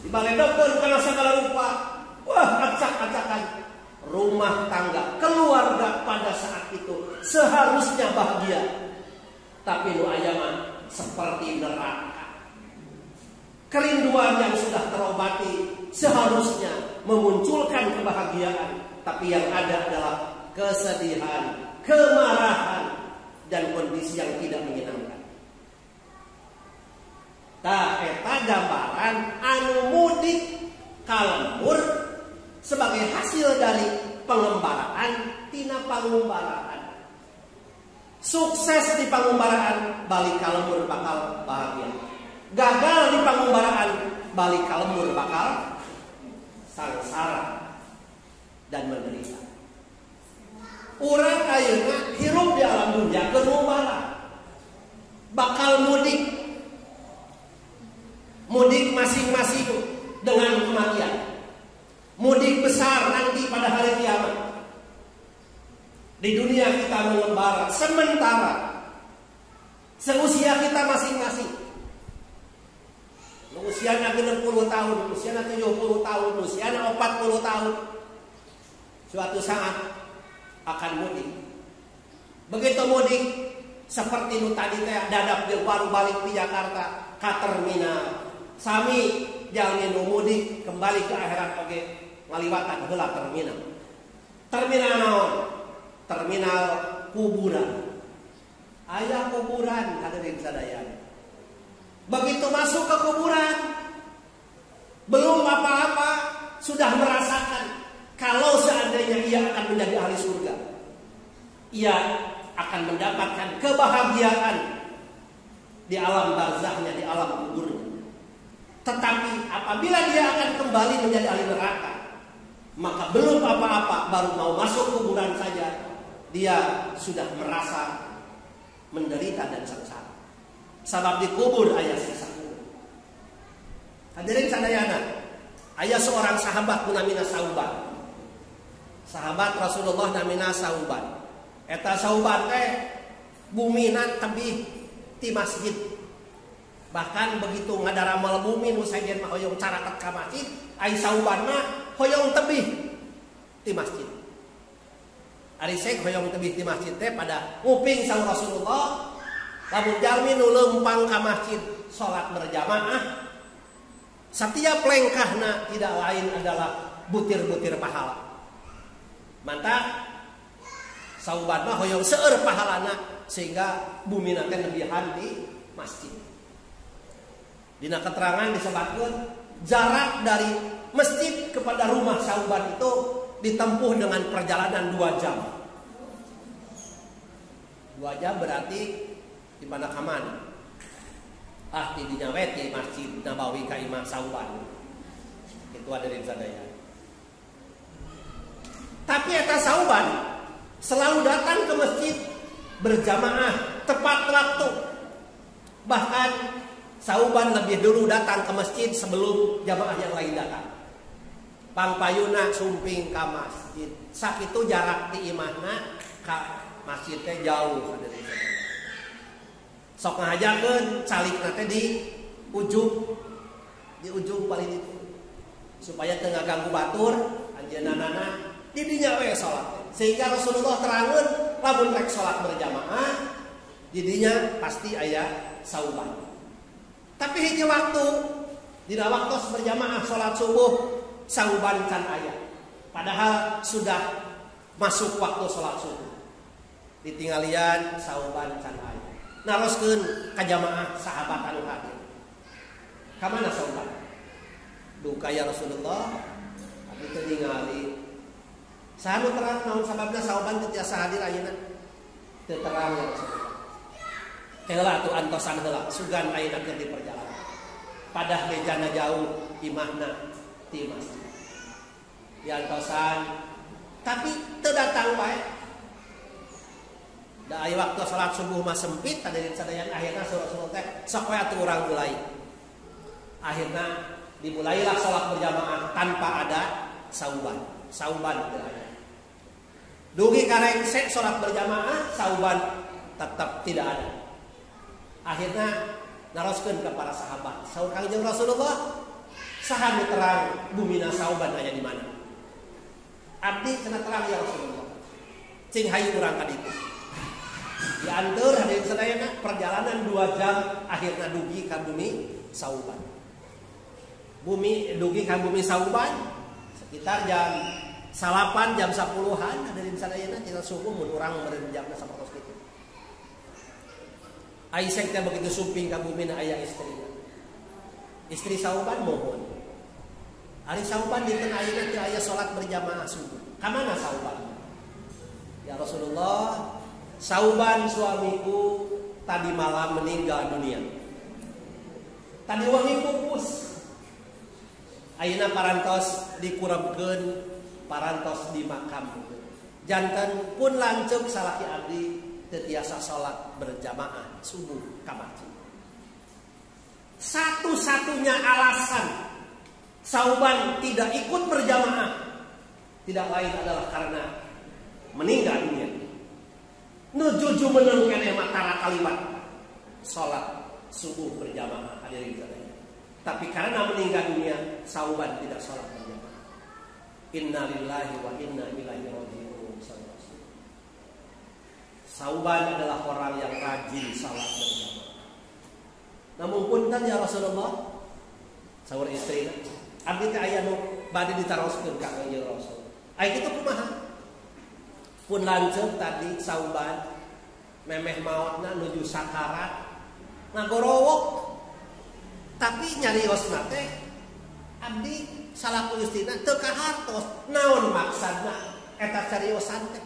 [SPEAKER 1] Dibaledogkeun kana sagala rupa. Wah, acak-acakan. Rumah tangga, keluarga pada saat itu seharusnya bahagia. Tapi nu aya mah seperti neraka. Kerinduan yang sudah terobati seharusnya memunculkan kebahagiaan, tapi yang ada adalah kesedihan, kemarahan, dan kondisi yang tidak menyenangkan. Tah eta gambaran anu mudik kalembur sebagai hasil dari pengembaraan tina pangumbaraan. Sukses di pangumbaraan, balik kalembur bakal bahagia. Gagal di pangumbaraan, balik kalembur bakal sangsara dan menderita. Urang ayeuna hirup di alam dunia keur ngumbara. Bakal mudik masing-masing dengan kematian. Mudik besar nanti pada hari kiamat. Di dunia kita mengembara sementara seusia kita masing-masing. usiana 60 tahun, usiana 70 tahun, usiana 40 tahun. Suatu saat akan mudik. Begitu mudik, seperti nu tadi teh dadap jeung baru balik di Jakarta ka terminal. Sami jalmi nu mudik kembali ke akhirat oge ngaliwatan heula terminal. Terminal naon? Terminal kuburan. Aya kuburan hadirin sadayana. Begitu masuk ke kuburan, belum apa-apa sudah merasakan kalau seandainya ia akan menjadi ahli surga, ia akan mendapatkan kebahagiaan di alam barzahnya, di alam kuburnya. Tetapi apabila dia akan kembali menjadi ahli neraka, maka belum apa-apa, baru mau masuk kuburan saja dia sudah merasa menderita dan sengsara. Sabab dikubur ayah siksa. Hadirin sadayana, ayah seorang sahabat namina Sauban. Sahabat Rasulullah namina Sauban. Eta Sauban teh bumina tebih ti masjid. Bahkan begitu ngadaramal bumi nu sajen mah hoyong carakat ka masjid, ai Sauban mah hoyong tebih ti masjid. Ari seuk hoyong tebih ti masjid teh pada nguping saur Rasulullah. Lamun jalmi nu leumpang ka masjid salat berjamaah, setiap lengkahna tidak lain adalah butir-butir pahala. Mantap Sauban mah hoyong seueur pahalana sehingga bumina teh lebihan di masjid. Dina keterangan disebutkeun jarak dari masjid kepada rumah Sauban itu ditempuh dengan perjalanan 2 jam. 2 jam berarti di mana kaman? Di dinya we di Masjid Nabawi ka Imam Sauban. Itu ada di sadaya. Tapi eta Sauban selalu datang ke masjid berjamaah tepat waktu. Bahkan Sauban lebih dulu datang ke masjid sebelum jamaah yang lain datang. Pangpayuna sumping ka masjid. Sakitu jarak di imahna ka masjid teh jauh ada di sana. Sok ngajakeun calikna teh di ujung paling itu supaya teu ngaganggu batur anjeunna di dinya we salat. Sehingga Rasulullah terangkeun lamun rek salat berjamaah di dinya pasti aya Sauban. Tapi hiji waktu dina waktu berjamaah salat subuh Sauban can aya. Padahal sudah masuk waktu salat subuh. Ditinggalian Sauban can aya. Naroskeun ka jamaah sahabat anu hadir. Ka mana Sauban? Duka ya Rasulullah, abi teu ningali. Saha nu terang naon sababna Sauban teu tiasa hadir ayeuna? Teu terang ya Rasulullah. Heula atuh antosan heula, sugan ayeuna keur di perjalanan. Padah bejana jauh imahna ti masjid. Diantosan tapi teu datang bae. Da aya waktu salat subuh mah sempit hadirin sadayana akhirna Rasulullah teh sok we atuh urang mulai. Akhirna dimulailah salat berjamaah tanpa ada Sauban. Sauban teu aya. Dugi karengse salat berjamaah Sauban tetap tidak ada. Akhirnya naroskeun ke para sahabat. Saur Kangjeng Rasulullah, saha nu terang bumina Sauban aya di mana? Abdi cenah terang ya Rasulullah. Cing hayu urang ka ditu. Diantar hadirin sadayana perjalanan 2 jam akhirnya dugi ka bumi Sauban. Dugi ka bumi Sauban sekitar jam 8 jam 10-an hadirin sadayana tina subuh mun urang meureun jamna sapertos kitu. Aisyah teh begitu sumping ka bumi na aya istrina. Istri Sauban mohon. Ari Sauban dinten ayeuna teu aya salat berjamaah subuh. Ka mana Sauban? Ya Rasulullah, Sauban suamiku tadi malam meninggal dunia. Tadi wangi pupus. Ayeuna parantos dikurebkeun, parantos dimakam. Janten pun lanceuk salaki abdi teu tiasa salat berjamaah subuh ka masjid. Satu-satunya alasan Sauban tidak ikut berjamaah tidak lain adalah karena meninggal dunia. Nujuju meneng keneh matara kalimat salat subuh berjamaah hadirin sekalian. Tapi karena meninggal dunia, Sauban tidak sholat berjamaah. Innalillahi wa inna ilaihi raji'un. Sauban adalah orang yang rajin sholat berjamaah. Namun punten ya Rasulullah, sahur istri, abdi teh aya nu bade ditaroskeun ka Kanjeng Rasul. Ai kitu kumaha? Pun lanceuk tadi Sauban memeh maotna nuju sakarat ngagorowok. Tapi nyariosna teh abdi salaku istina teu kahartos. Naon maksudna eta cariosan teh?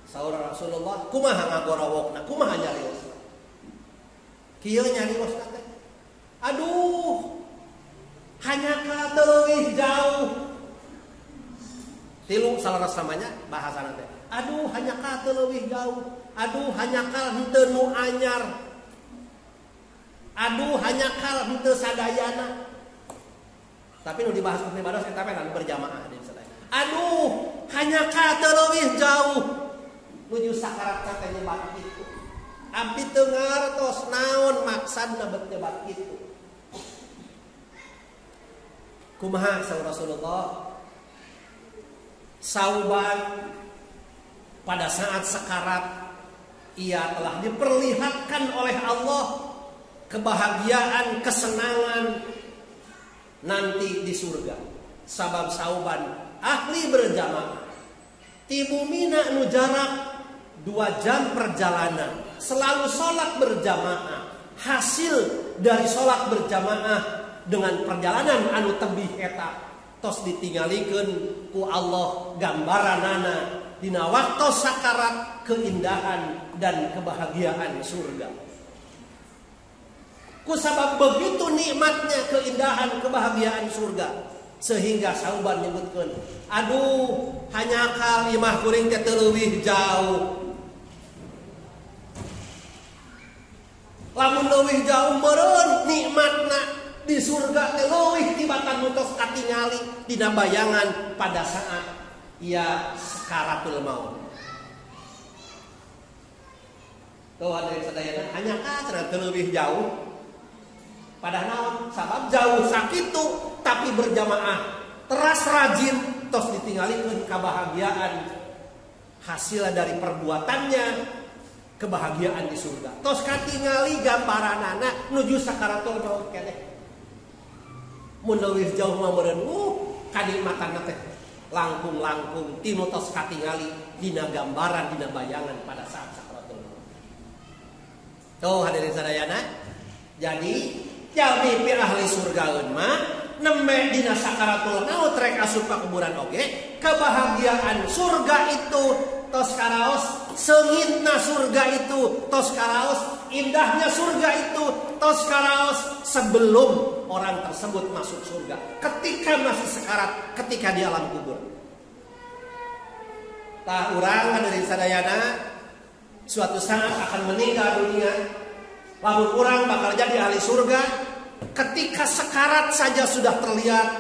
[SPEAKER 1] Saur Rasulullah, kumaha ngagorowokna, kumaha nyariosna? Kieu nyariosna teh. Aduh, hanya ka leuwih jauh. Tilu salaras namanya bahasana teh. Aduh, hanya ka leuwih jauh. Aduh, hanya ka henteu nu anyar. Aduh, hanya ka henteu sadayana. Tapi nu dibahas ku ibadah eta mah berjamaah di sadaya. Aduh, hanya ka leuwih jauh. Nuju sakarat teh nyebat kitu. Abdi teu ngartos naon maksudna bet nyebat kitu. Kumaha saur Rasulullah? Sauban pada saat sekarat ia telah diperlihatkan oleh Allah kebahagiaan, kesenangan nanti di surga. Sabab Sauban ahli berjamaah. Ti bumina nu jarak 2 jam perjalanan, selalu sholat berjamaah. Hasil dari sholat berjamaah dengan perjalanan anu tebih eta tos ditinggalikeun ku Allah gambaranana dina waktu sakarat keindahan dan kebahagiaan surga. Ku sabab begitu nikmatnya keindahan kebahagiaan surga sehingga Sauban nyebutkeun, aduh hanya kalimah kuring teh teu leuwih jauh. Lamun leuwih jauh meureun nikmatna di surga teh leuwih tibatan nu tos katingali dina bayangan pada saat ia sakaratul maut. Tuh hadirin sadayana hanya ka cenah teu leuwih jauh. Padahal naon? Sabab jauh sakitu tapi berjamaah teras rajin tos ditinggalikeun kebahagiaan hasil dari perbuatannya, kebahagiaan di surga. Tos katingali gambaranana nuju sakaratul maut keneh. Mun leuwih jauh mah meureun kanikmatanna teh langkung-langkung tinu tos katingali dina gambaran dina bayangan pada saat sakaratul maut. Tuh hadirin sadayana. Jadi jalmi pi ahli surgaeun mah nembe dina sakaratul maut rek asup ka kuburan oge, kebahagiaan surga itu tos karaos, seungitna surga itu tos karaos, indahnya surga itu tos karaos sebelum orang tersebut masuk surga, ketika masih sekarat, ketika di alam kubur. Tah urang hadirin sadayana suatu saat akan meninggal dunia. Lamun urang bakal jadi ahli surga, ketika sekarat saja sudah terlihat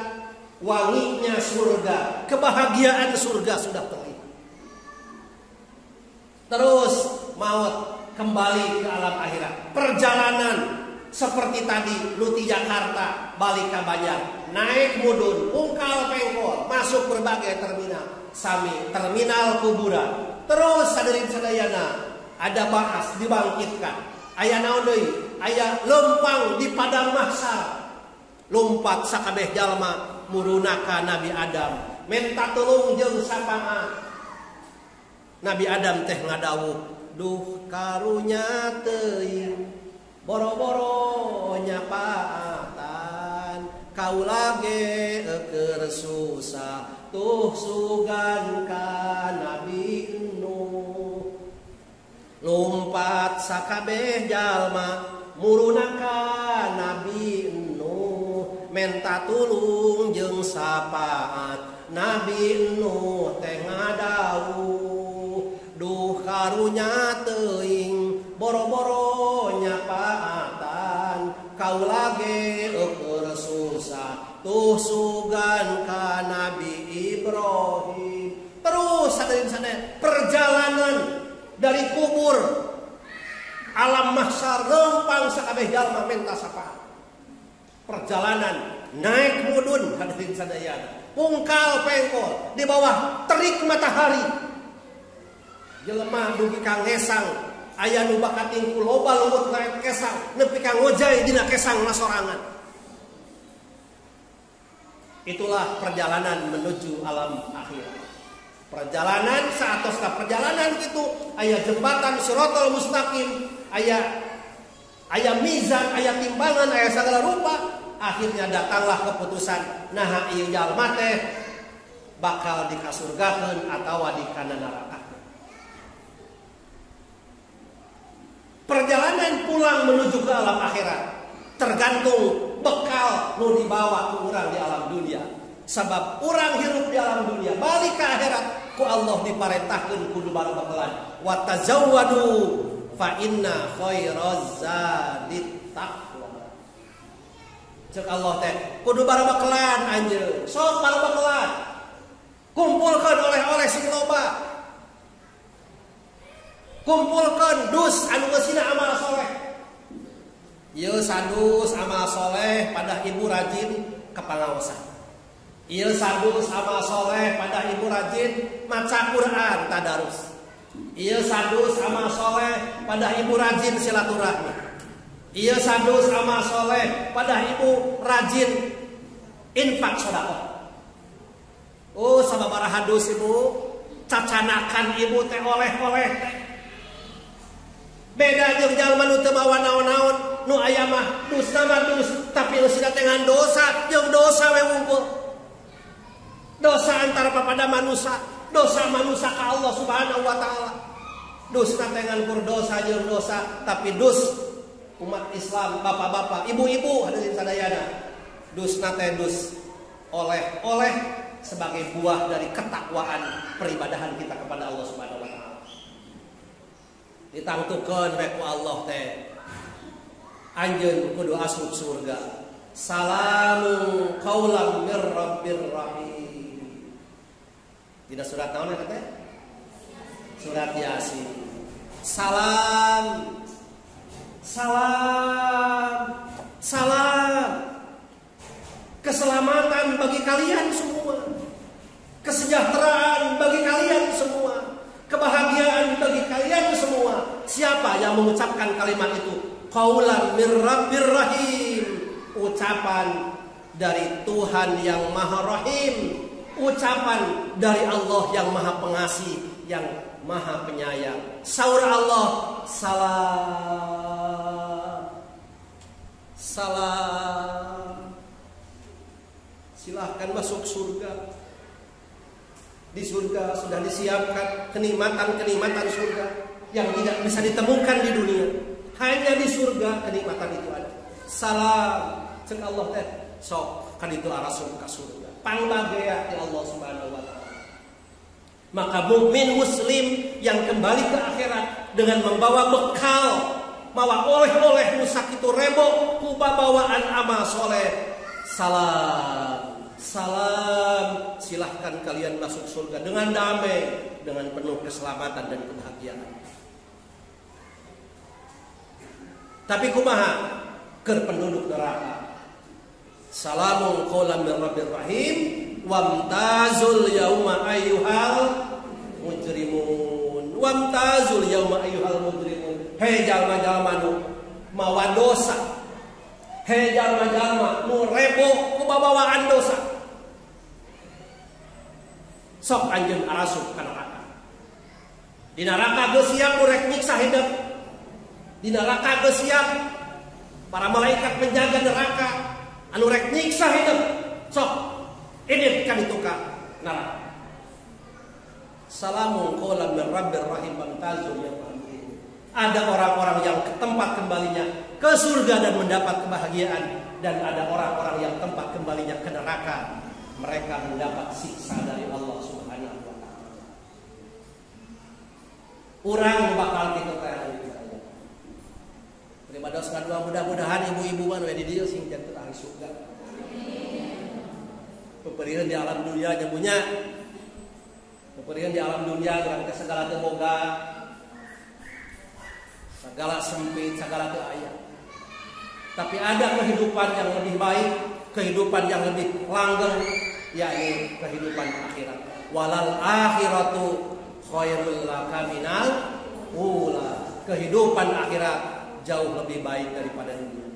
[SPEAKER 1] wanginya surga, kebahagiaan surga sudah terlihat. Terus maut kembali ke alam akhirat. Perjalanan seperti tadi lu di Jakarta balik ke Banjar, naik mudun, ungkal pengkol, masuk berbagai terminal, sami terminal kuburan. Terus hadirin sadayana ada bahas dibangkitkan. Aya naon deui? Aya lempang di padang mahsyar. Lompat sakabeh jalma muruna ka Nabi Adam, minta tulung jeung sapaa. Nabi Adam teh ngadawuh, duh karunya teuing boro-boro nyapaatan kaula ge keur susah tuh sugan ka Nabi Nuh. Lompat sakabeh jalma muruna ka Nabi Nuh, menta tulung jeung sapaat. Nabi Nuh teh ngadawuh, duh karunya teuing boro-boro nyapaatan kaula ge keur susah tuh sugan ka Nabi Ibrahim. Terus hadirin sadaya perjalanan dari kubur alam mahsyar lempang sakabeh jalma menta sapaan. Perjalanan naik mudun hadirin sadayana, pungkal pengkol di bawah terik matahari. Jelema dugi kang ngesang, aya nu bakat tingku loba lumut lain kesang, nepi kang ngojay dina kesang nasorangan. Itulah perjalanan menuju alam akhir. Perjalanan saatosna perjalanan itu aya jembatan Shiratal Mustaqim, aya mizan, aya timbangan, aya segala rupa. Akhirnya datanglah keputusan naha ieu jalma teh bakal dikasurgakeun atawa di kana neraka. Perjalanan pulang menuju ke alam akhirat tergantung bekal nu dibawa ku urang di alam dunia. Sabab urang hirup di alam dunia balik ke akhirat ku Allah diparentahkeun kudu barabakelan wa tazawwadu fa inna khairaz zadit taqwa. Cek Allah teh kudu barabakelan anjeun, sok barabakelan. Kumpulkeun oleh-oleh sing loba. Kumpulkeun dus anu geusina amal soleh. Ieu sadus amal soleh pada ibu rajin kapangaosan. Ieu sadus amal soleh pada ibu rajin maca Quran tadarus. Ieu sadus amal soleh pada ibu rajin silaturahmi. Ieu sadus amal soleh pada ibu rajin infak sedekah. Oh sababaraha dus ibu cacanakan ibu teh oleh-oleh teh. Beda jeung jalma nu teu mawa naon-naon, nu aya mah dusna mah dus tapi nu sida teh ngan dosa, jeung dosa we wungkul. Dosa antara pada manusia, dosa manusia ke Allah Subhanahu wa taala. Dosna teh ngan kur dosa jeung dosa, tapi dus umat Islam, bapak-bapak, ibu-ibu hadirin sadayana. Dosna teh dus oleh sebagai buah dari ketakwaan peribadahan kita kepada Allah Subhanahu wa taala. Ditangtukeun we ku Allah teh. Anjeun kudu asup surga. Salamun qaulan mir rabbir rahim. Tidak surat naon eta teh? Surat Yasin. Salam. Salam. Salam. Keselamatan bagi kalian semua. Kesejahteraan bagi kalian semua. Kebahagiaan bagi kalian semua. Siapa yang mengucapkan kalimat itu? Qaulan mir rabbir rahim. Ucapan dari Tuhan yang Maha Rahim. Ucapan dari Allah yang Maha Pengasih, yang Maha Penyayang. Saur Allah, salam. Salam. Silahkan masuk surga. Di surga sudah disiapkan kenikmatan-kenikmatan surga yang tidak bisa ditemukan di dunia. Hanya di surga kenikmatan itu ada. Salam. Cek Allah teh sok kan itu arasum ka surga. Pangbagea ti Allah Subhanahu wa taala. Maka mukmin muslim yang kembali ke akhirat dengan membawa bekal, mawa oleh-oleh nu sakitu rebo ku babawaan amal soleh. Salam. Salam, silahkan kalian masuk surga dengan damai, dengan penuh keselamatan dan kebahagiaan. Tapi kumaha keur penduduk neraka? Salamun qaulan mir rabbir rahim wamtazul yauma ayyuhal mujrimun. Wamtazul yauma ayyuhal mujrimun. Hei jalma-jalma nu mawa dosa. Hei jalma-jalma nu rebo ku babawaan dosa. Sok anjeun arasup ka neraka. Di neraka geus siap nu rek nyiksa hidup. Di neraka geus siap para malaikat penjaga neraka anu rek nyiksa hidup. Sok edit kan itu ka neraka. Salamun qaulan mir rabbir rahim bantazul ya. Ada orang-orang yang ke tempat kembalinya ke surga dan mendapat kebahagiaan, dan ada orang-orang yang tempat kembalinya ke neraka. Mereka mendapat siksa dari Allah Subhanahu wa taala. Urang bakal kitu teh. Terima dosa dua, mudah-mudahan ibu-ibu mah we di dieu sing janten ahli surga. Peperihan di alam dunia nyebunya. Peperihan di alam dunia dengan segala teu boga. Segala sempit, segala teu aya. Tapi ada kehidupan yang lebih baik, kehidupan yang lebih langgeng, yakni kehidupan akhirat. Walal akhiratu khairul laka minal ula. Kehidupan akhirat jauh lebih baik daripada dunia.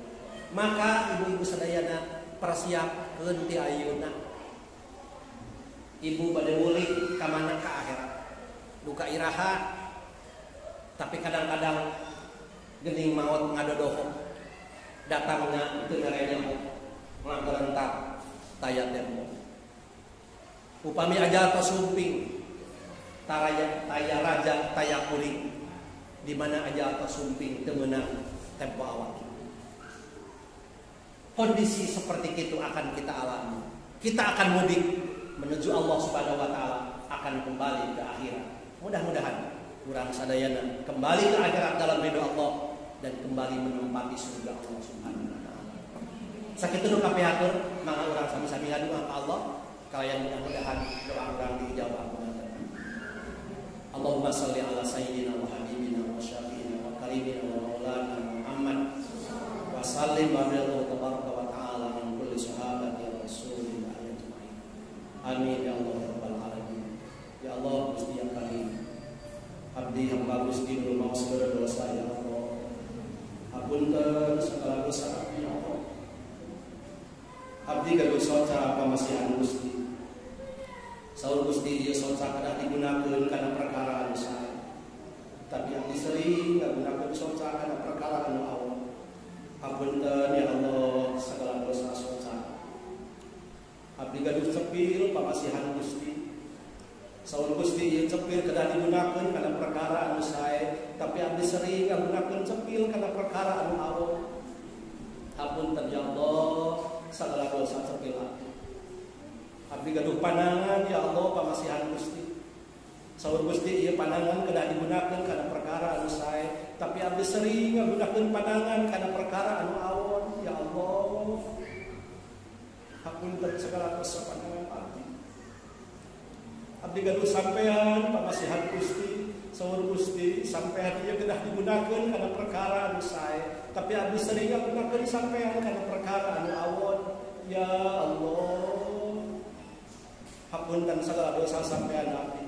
[SPEAKER 1] Maka ibu-ibu sadayana persiapkeun ti ayeuna. Ibu bade mulik ka mana ka akhirat. Duka iraha, tapi kadang-kadang geuning maot ngadodoho. Datangna teu ngarenya ngagrentak taya tempo. Upami ajal tasumping taya raja taya kuring, di mana ajal tasumping teu meunang tempo awal. Kondisi seperti itu akan kita alami. Kita akan mudik menuju Allah Subhanahu wa taala, akan kembali ke akhirat. Mudah-mudahan urang sadayana kembali ke akhirat dalam ridho Allah dan kembali menempati surga Allah Subhanahu wa taala. Sakitu nu kapihatur mangga urang sami-sami ngadoa ka Allah kalayan mudah-mudahan doa urang diijabah. Allahumma shalli ala sayyidina wa habibina wa syafiina wa karimina wa maulana Muhammad wa sallim wa billahu tabaraka wa ta'ala min kulli sahabati rasulillah ajma'in. Amin ya Allah rabbal alamin. Ya Allah Gusti yang karim, abdi hamba Gusti nu maos dosa ya Allah. Hapunten segala dosa abdi ya Allah. Abdi gaduh soca pamasihan Gusti. Saur Gusti ieu soca kada digunakeun kana perkara anu sae. Tapi abdi sering ngagunakeun soca kana perkara anu Allah. Hapunten ya Allah segala dosa soca. Abdi gaduh cepil pamasihan Gusti. Saur Gusti ieu cepil kada digunakeun kana perkara anu sae, tapi abdi sering ngagunakeun cepil kana perkara anu Allah. Hapunten ya Allah segala dosa cepil abdi. Abdi gaduh panangan ya Allah pamasihan Gusti. Saur Gusti ieu panangan kada digunakeun kana perkara anu sae, tapi abdi sering ngagunakeun panangan kana perkara anu awon ya Allah. Hapunten segala dosa panangan abdi. Abdi gaduh sampean pamasihan Gusti. Saur Gusti sampean ieu kedah digunakeun kana perkara anu sae, tapi abdi sering ngagunakeun sampean kana perkara anu awon ya Allah. Hapunten segala dosa sampean abdi.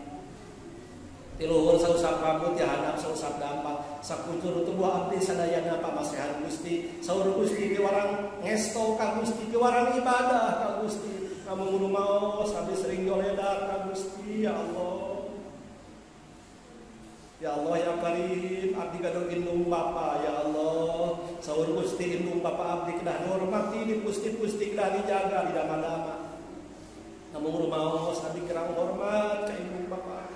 [SPEAKER 1] Tiluhur sausap rambut ya handap sausap dampak sakuncur tubuh abdi sadayana pamasihan Gusti. Saur Gusti kiwarang ngesto ka Gusti, kiwarang ibadah ka Gusti. Kamu ngunu maos abdi sering yoledak ka Gusti ya Allah. Ya Allah ya Karim, abdi gaduh indung Bapa ya Allah. Saur Gusti indung Bapa abdi kedah dihormati, dipusti-pusti kedah dijaga di dama-dama. Namun rumaos abdi kirang hormat ka indung Bapa.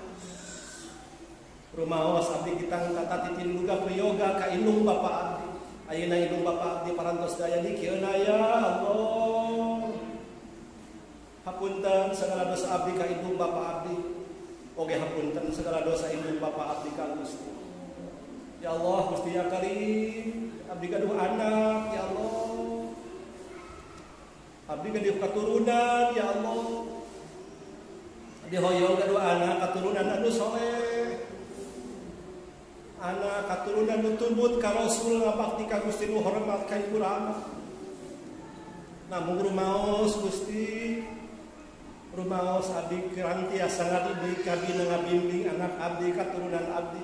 [SPEAKER 1] Rumaos abdi kita kata titin luga priyoga ka indung Bapa abdi. Ayeuna indung Bapa abdi parantos daya dikieuna ya Allah. Hapunten segala dosa abdi ka indung Bapa abdi. Oge hapunten segala dosa indung Bapa abdi ka Gusti. Ya Allah Gusti ya Karim, abdi gaduh anak ya Allah. Abdi gaduh katurunan ya Allah. Abdi hoyong gaduh anak katurunan anu soleh. Anak katurunan nu tumbut ka Rasul ngabakti ka Gusti nu hormat ka ibu rahmat. Namun rumaos Gusti, rumaos abdi kirang tiasa ngadidik kabina ngabimbing anak abdi katurunan abdi.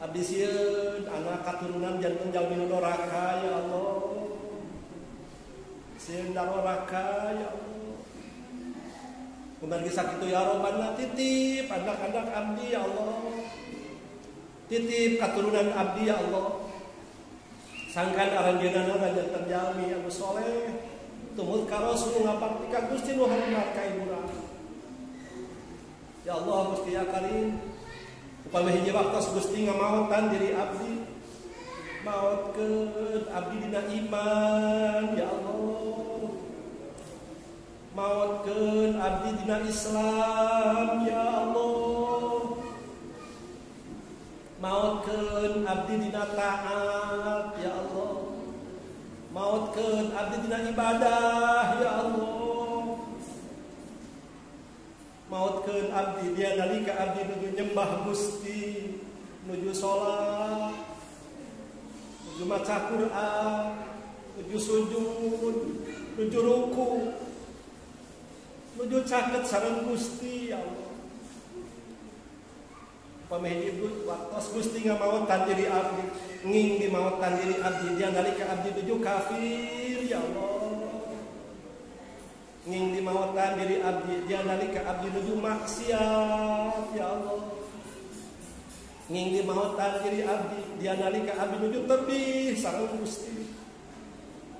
[SPEAKER 1] Abdi sieun anak katurunan janten jalmi nu doraka ya Allah. Sieun doraka ya Allah. Kumargi sakitu ya Rabbana titip anak-anak abdi ya Allah. Titip katurunan abdi ya Allah. Sangkan aranjeunana janten jalmi anu soleh. Tumut ka Rasul ngabakti ka Gusti nu hormat ka ibu rahmat. Ya Allah Gusti ya Karim, upami hiji waktos Gusti ngamaotan diri abdi, maotkeun abdi dina iman ya Allah. Maotkeun abdi dina Islam ya Allah. Maotkeun abdi dina taat ya Allah. Maotkeun abdi dina ibadah ya Allah. Maotkeun abdi dia nalika abdi nuju nyembah Gusti, nuju salat, maca Quran, nuju sujud, nuju ruku, nuju caket sareng Gusti ya Allah. Pameh ibu waktos Gusti ngamaotan diri abdi, nging dimaotan diri abdi dia nalika abdi nuju kafir ya Allah. Nging dimaotan diri abdi dia nalika abdi nuju maksiat ya Allah. Nging dimaotan diri abdi dia nalika abdi nuju tebih sareng Gusti.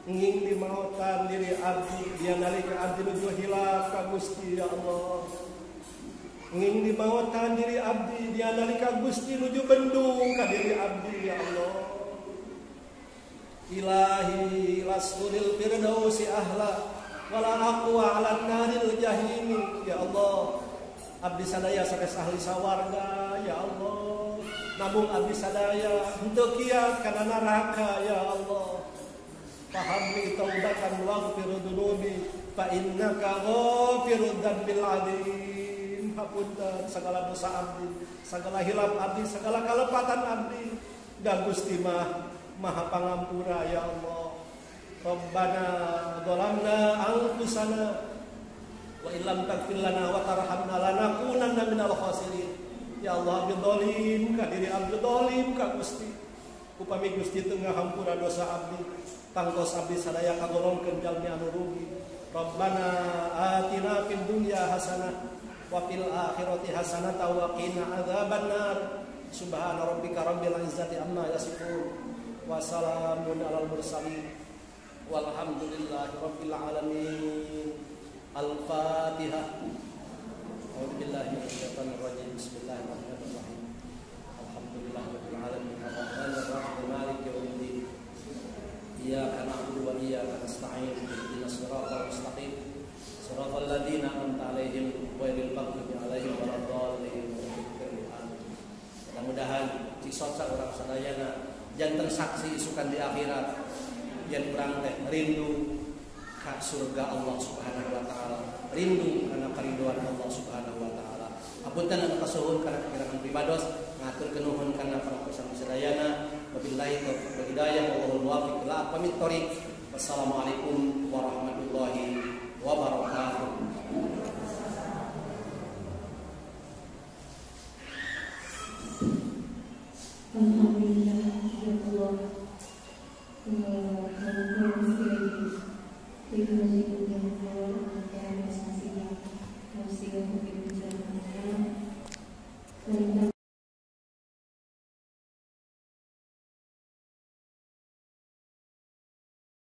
[SPEAKER 1] Nging dimaotan diri abdi dia nalika abdi nuju hilaf ka Gusti ya Allah. Nging dimaotan diri abdi dia nalika Gusti nuju bendung ka diri abdi ya Allah. Ilahi lasulil firdausi ahla wala aqwa 'alan naril jahim ya Allah. Abdi sadaya sanes ahli sawarga ya Allah. Nabung abdi sadaya henteu kiat kana neraka ya Allah. Fahamli taubatan waghfir dunubi fa innaka ghafirud dzambil 'adzim. Hapunten segala dosa abdi, segala hilaf abdi, segala kalepatan abdi. Da Gusti Maha Pangampura ya Allah. Rabbana dzalamna anfusana wa illam taghfir lana wa tarhamna lanakunanna minal khasirin. Ya Allah, abdi zalim ka diri abdi zalim ka Gusti. Upami Gusti teu ngahampura dosa abdi, tangtos abdi sadaya kagolongkeun jalmi anu rugi. Rabbana atina fid dunya hasanah wa fil akhirati hasanatan wa qina adzabannar. Subhana rabbika rabbil izzati amma yasifun wa salamun alal mursalin walhamdulillahi rabbil alamin. Al-Fatihah. A'udzu billahi minasy syaithanir rajim. Bismillahirrahmanirrahim. Alhamdulillahirabbil alamin arrahmanir rahim maliki yaumiddin. Iyyaka na'budu wa iyyaka nasta'in. Ihdinas siratal mustaqim. Siratal ladzina an'amta 'alaihim ghairil maghdubi 'alaihim waladdallin. Mudah-mudahan cisoca urang sadayana janten saksi isukan di akhirat yen urang teh rindu ka surga Allah Subhanahu wa taala, rindu kana kariduan Allah Subhanahu wa taala. Apunten anu kasuhun kana kirangan pribados, ngaturkeun nuhun kana paraosan sadayana. Wabillahi taufiq wal hidayah wallahul muwaffiq ila aqwamit thoriq. Wassalamualaikum warahmatullahi wabarakatuh.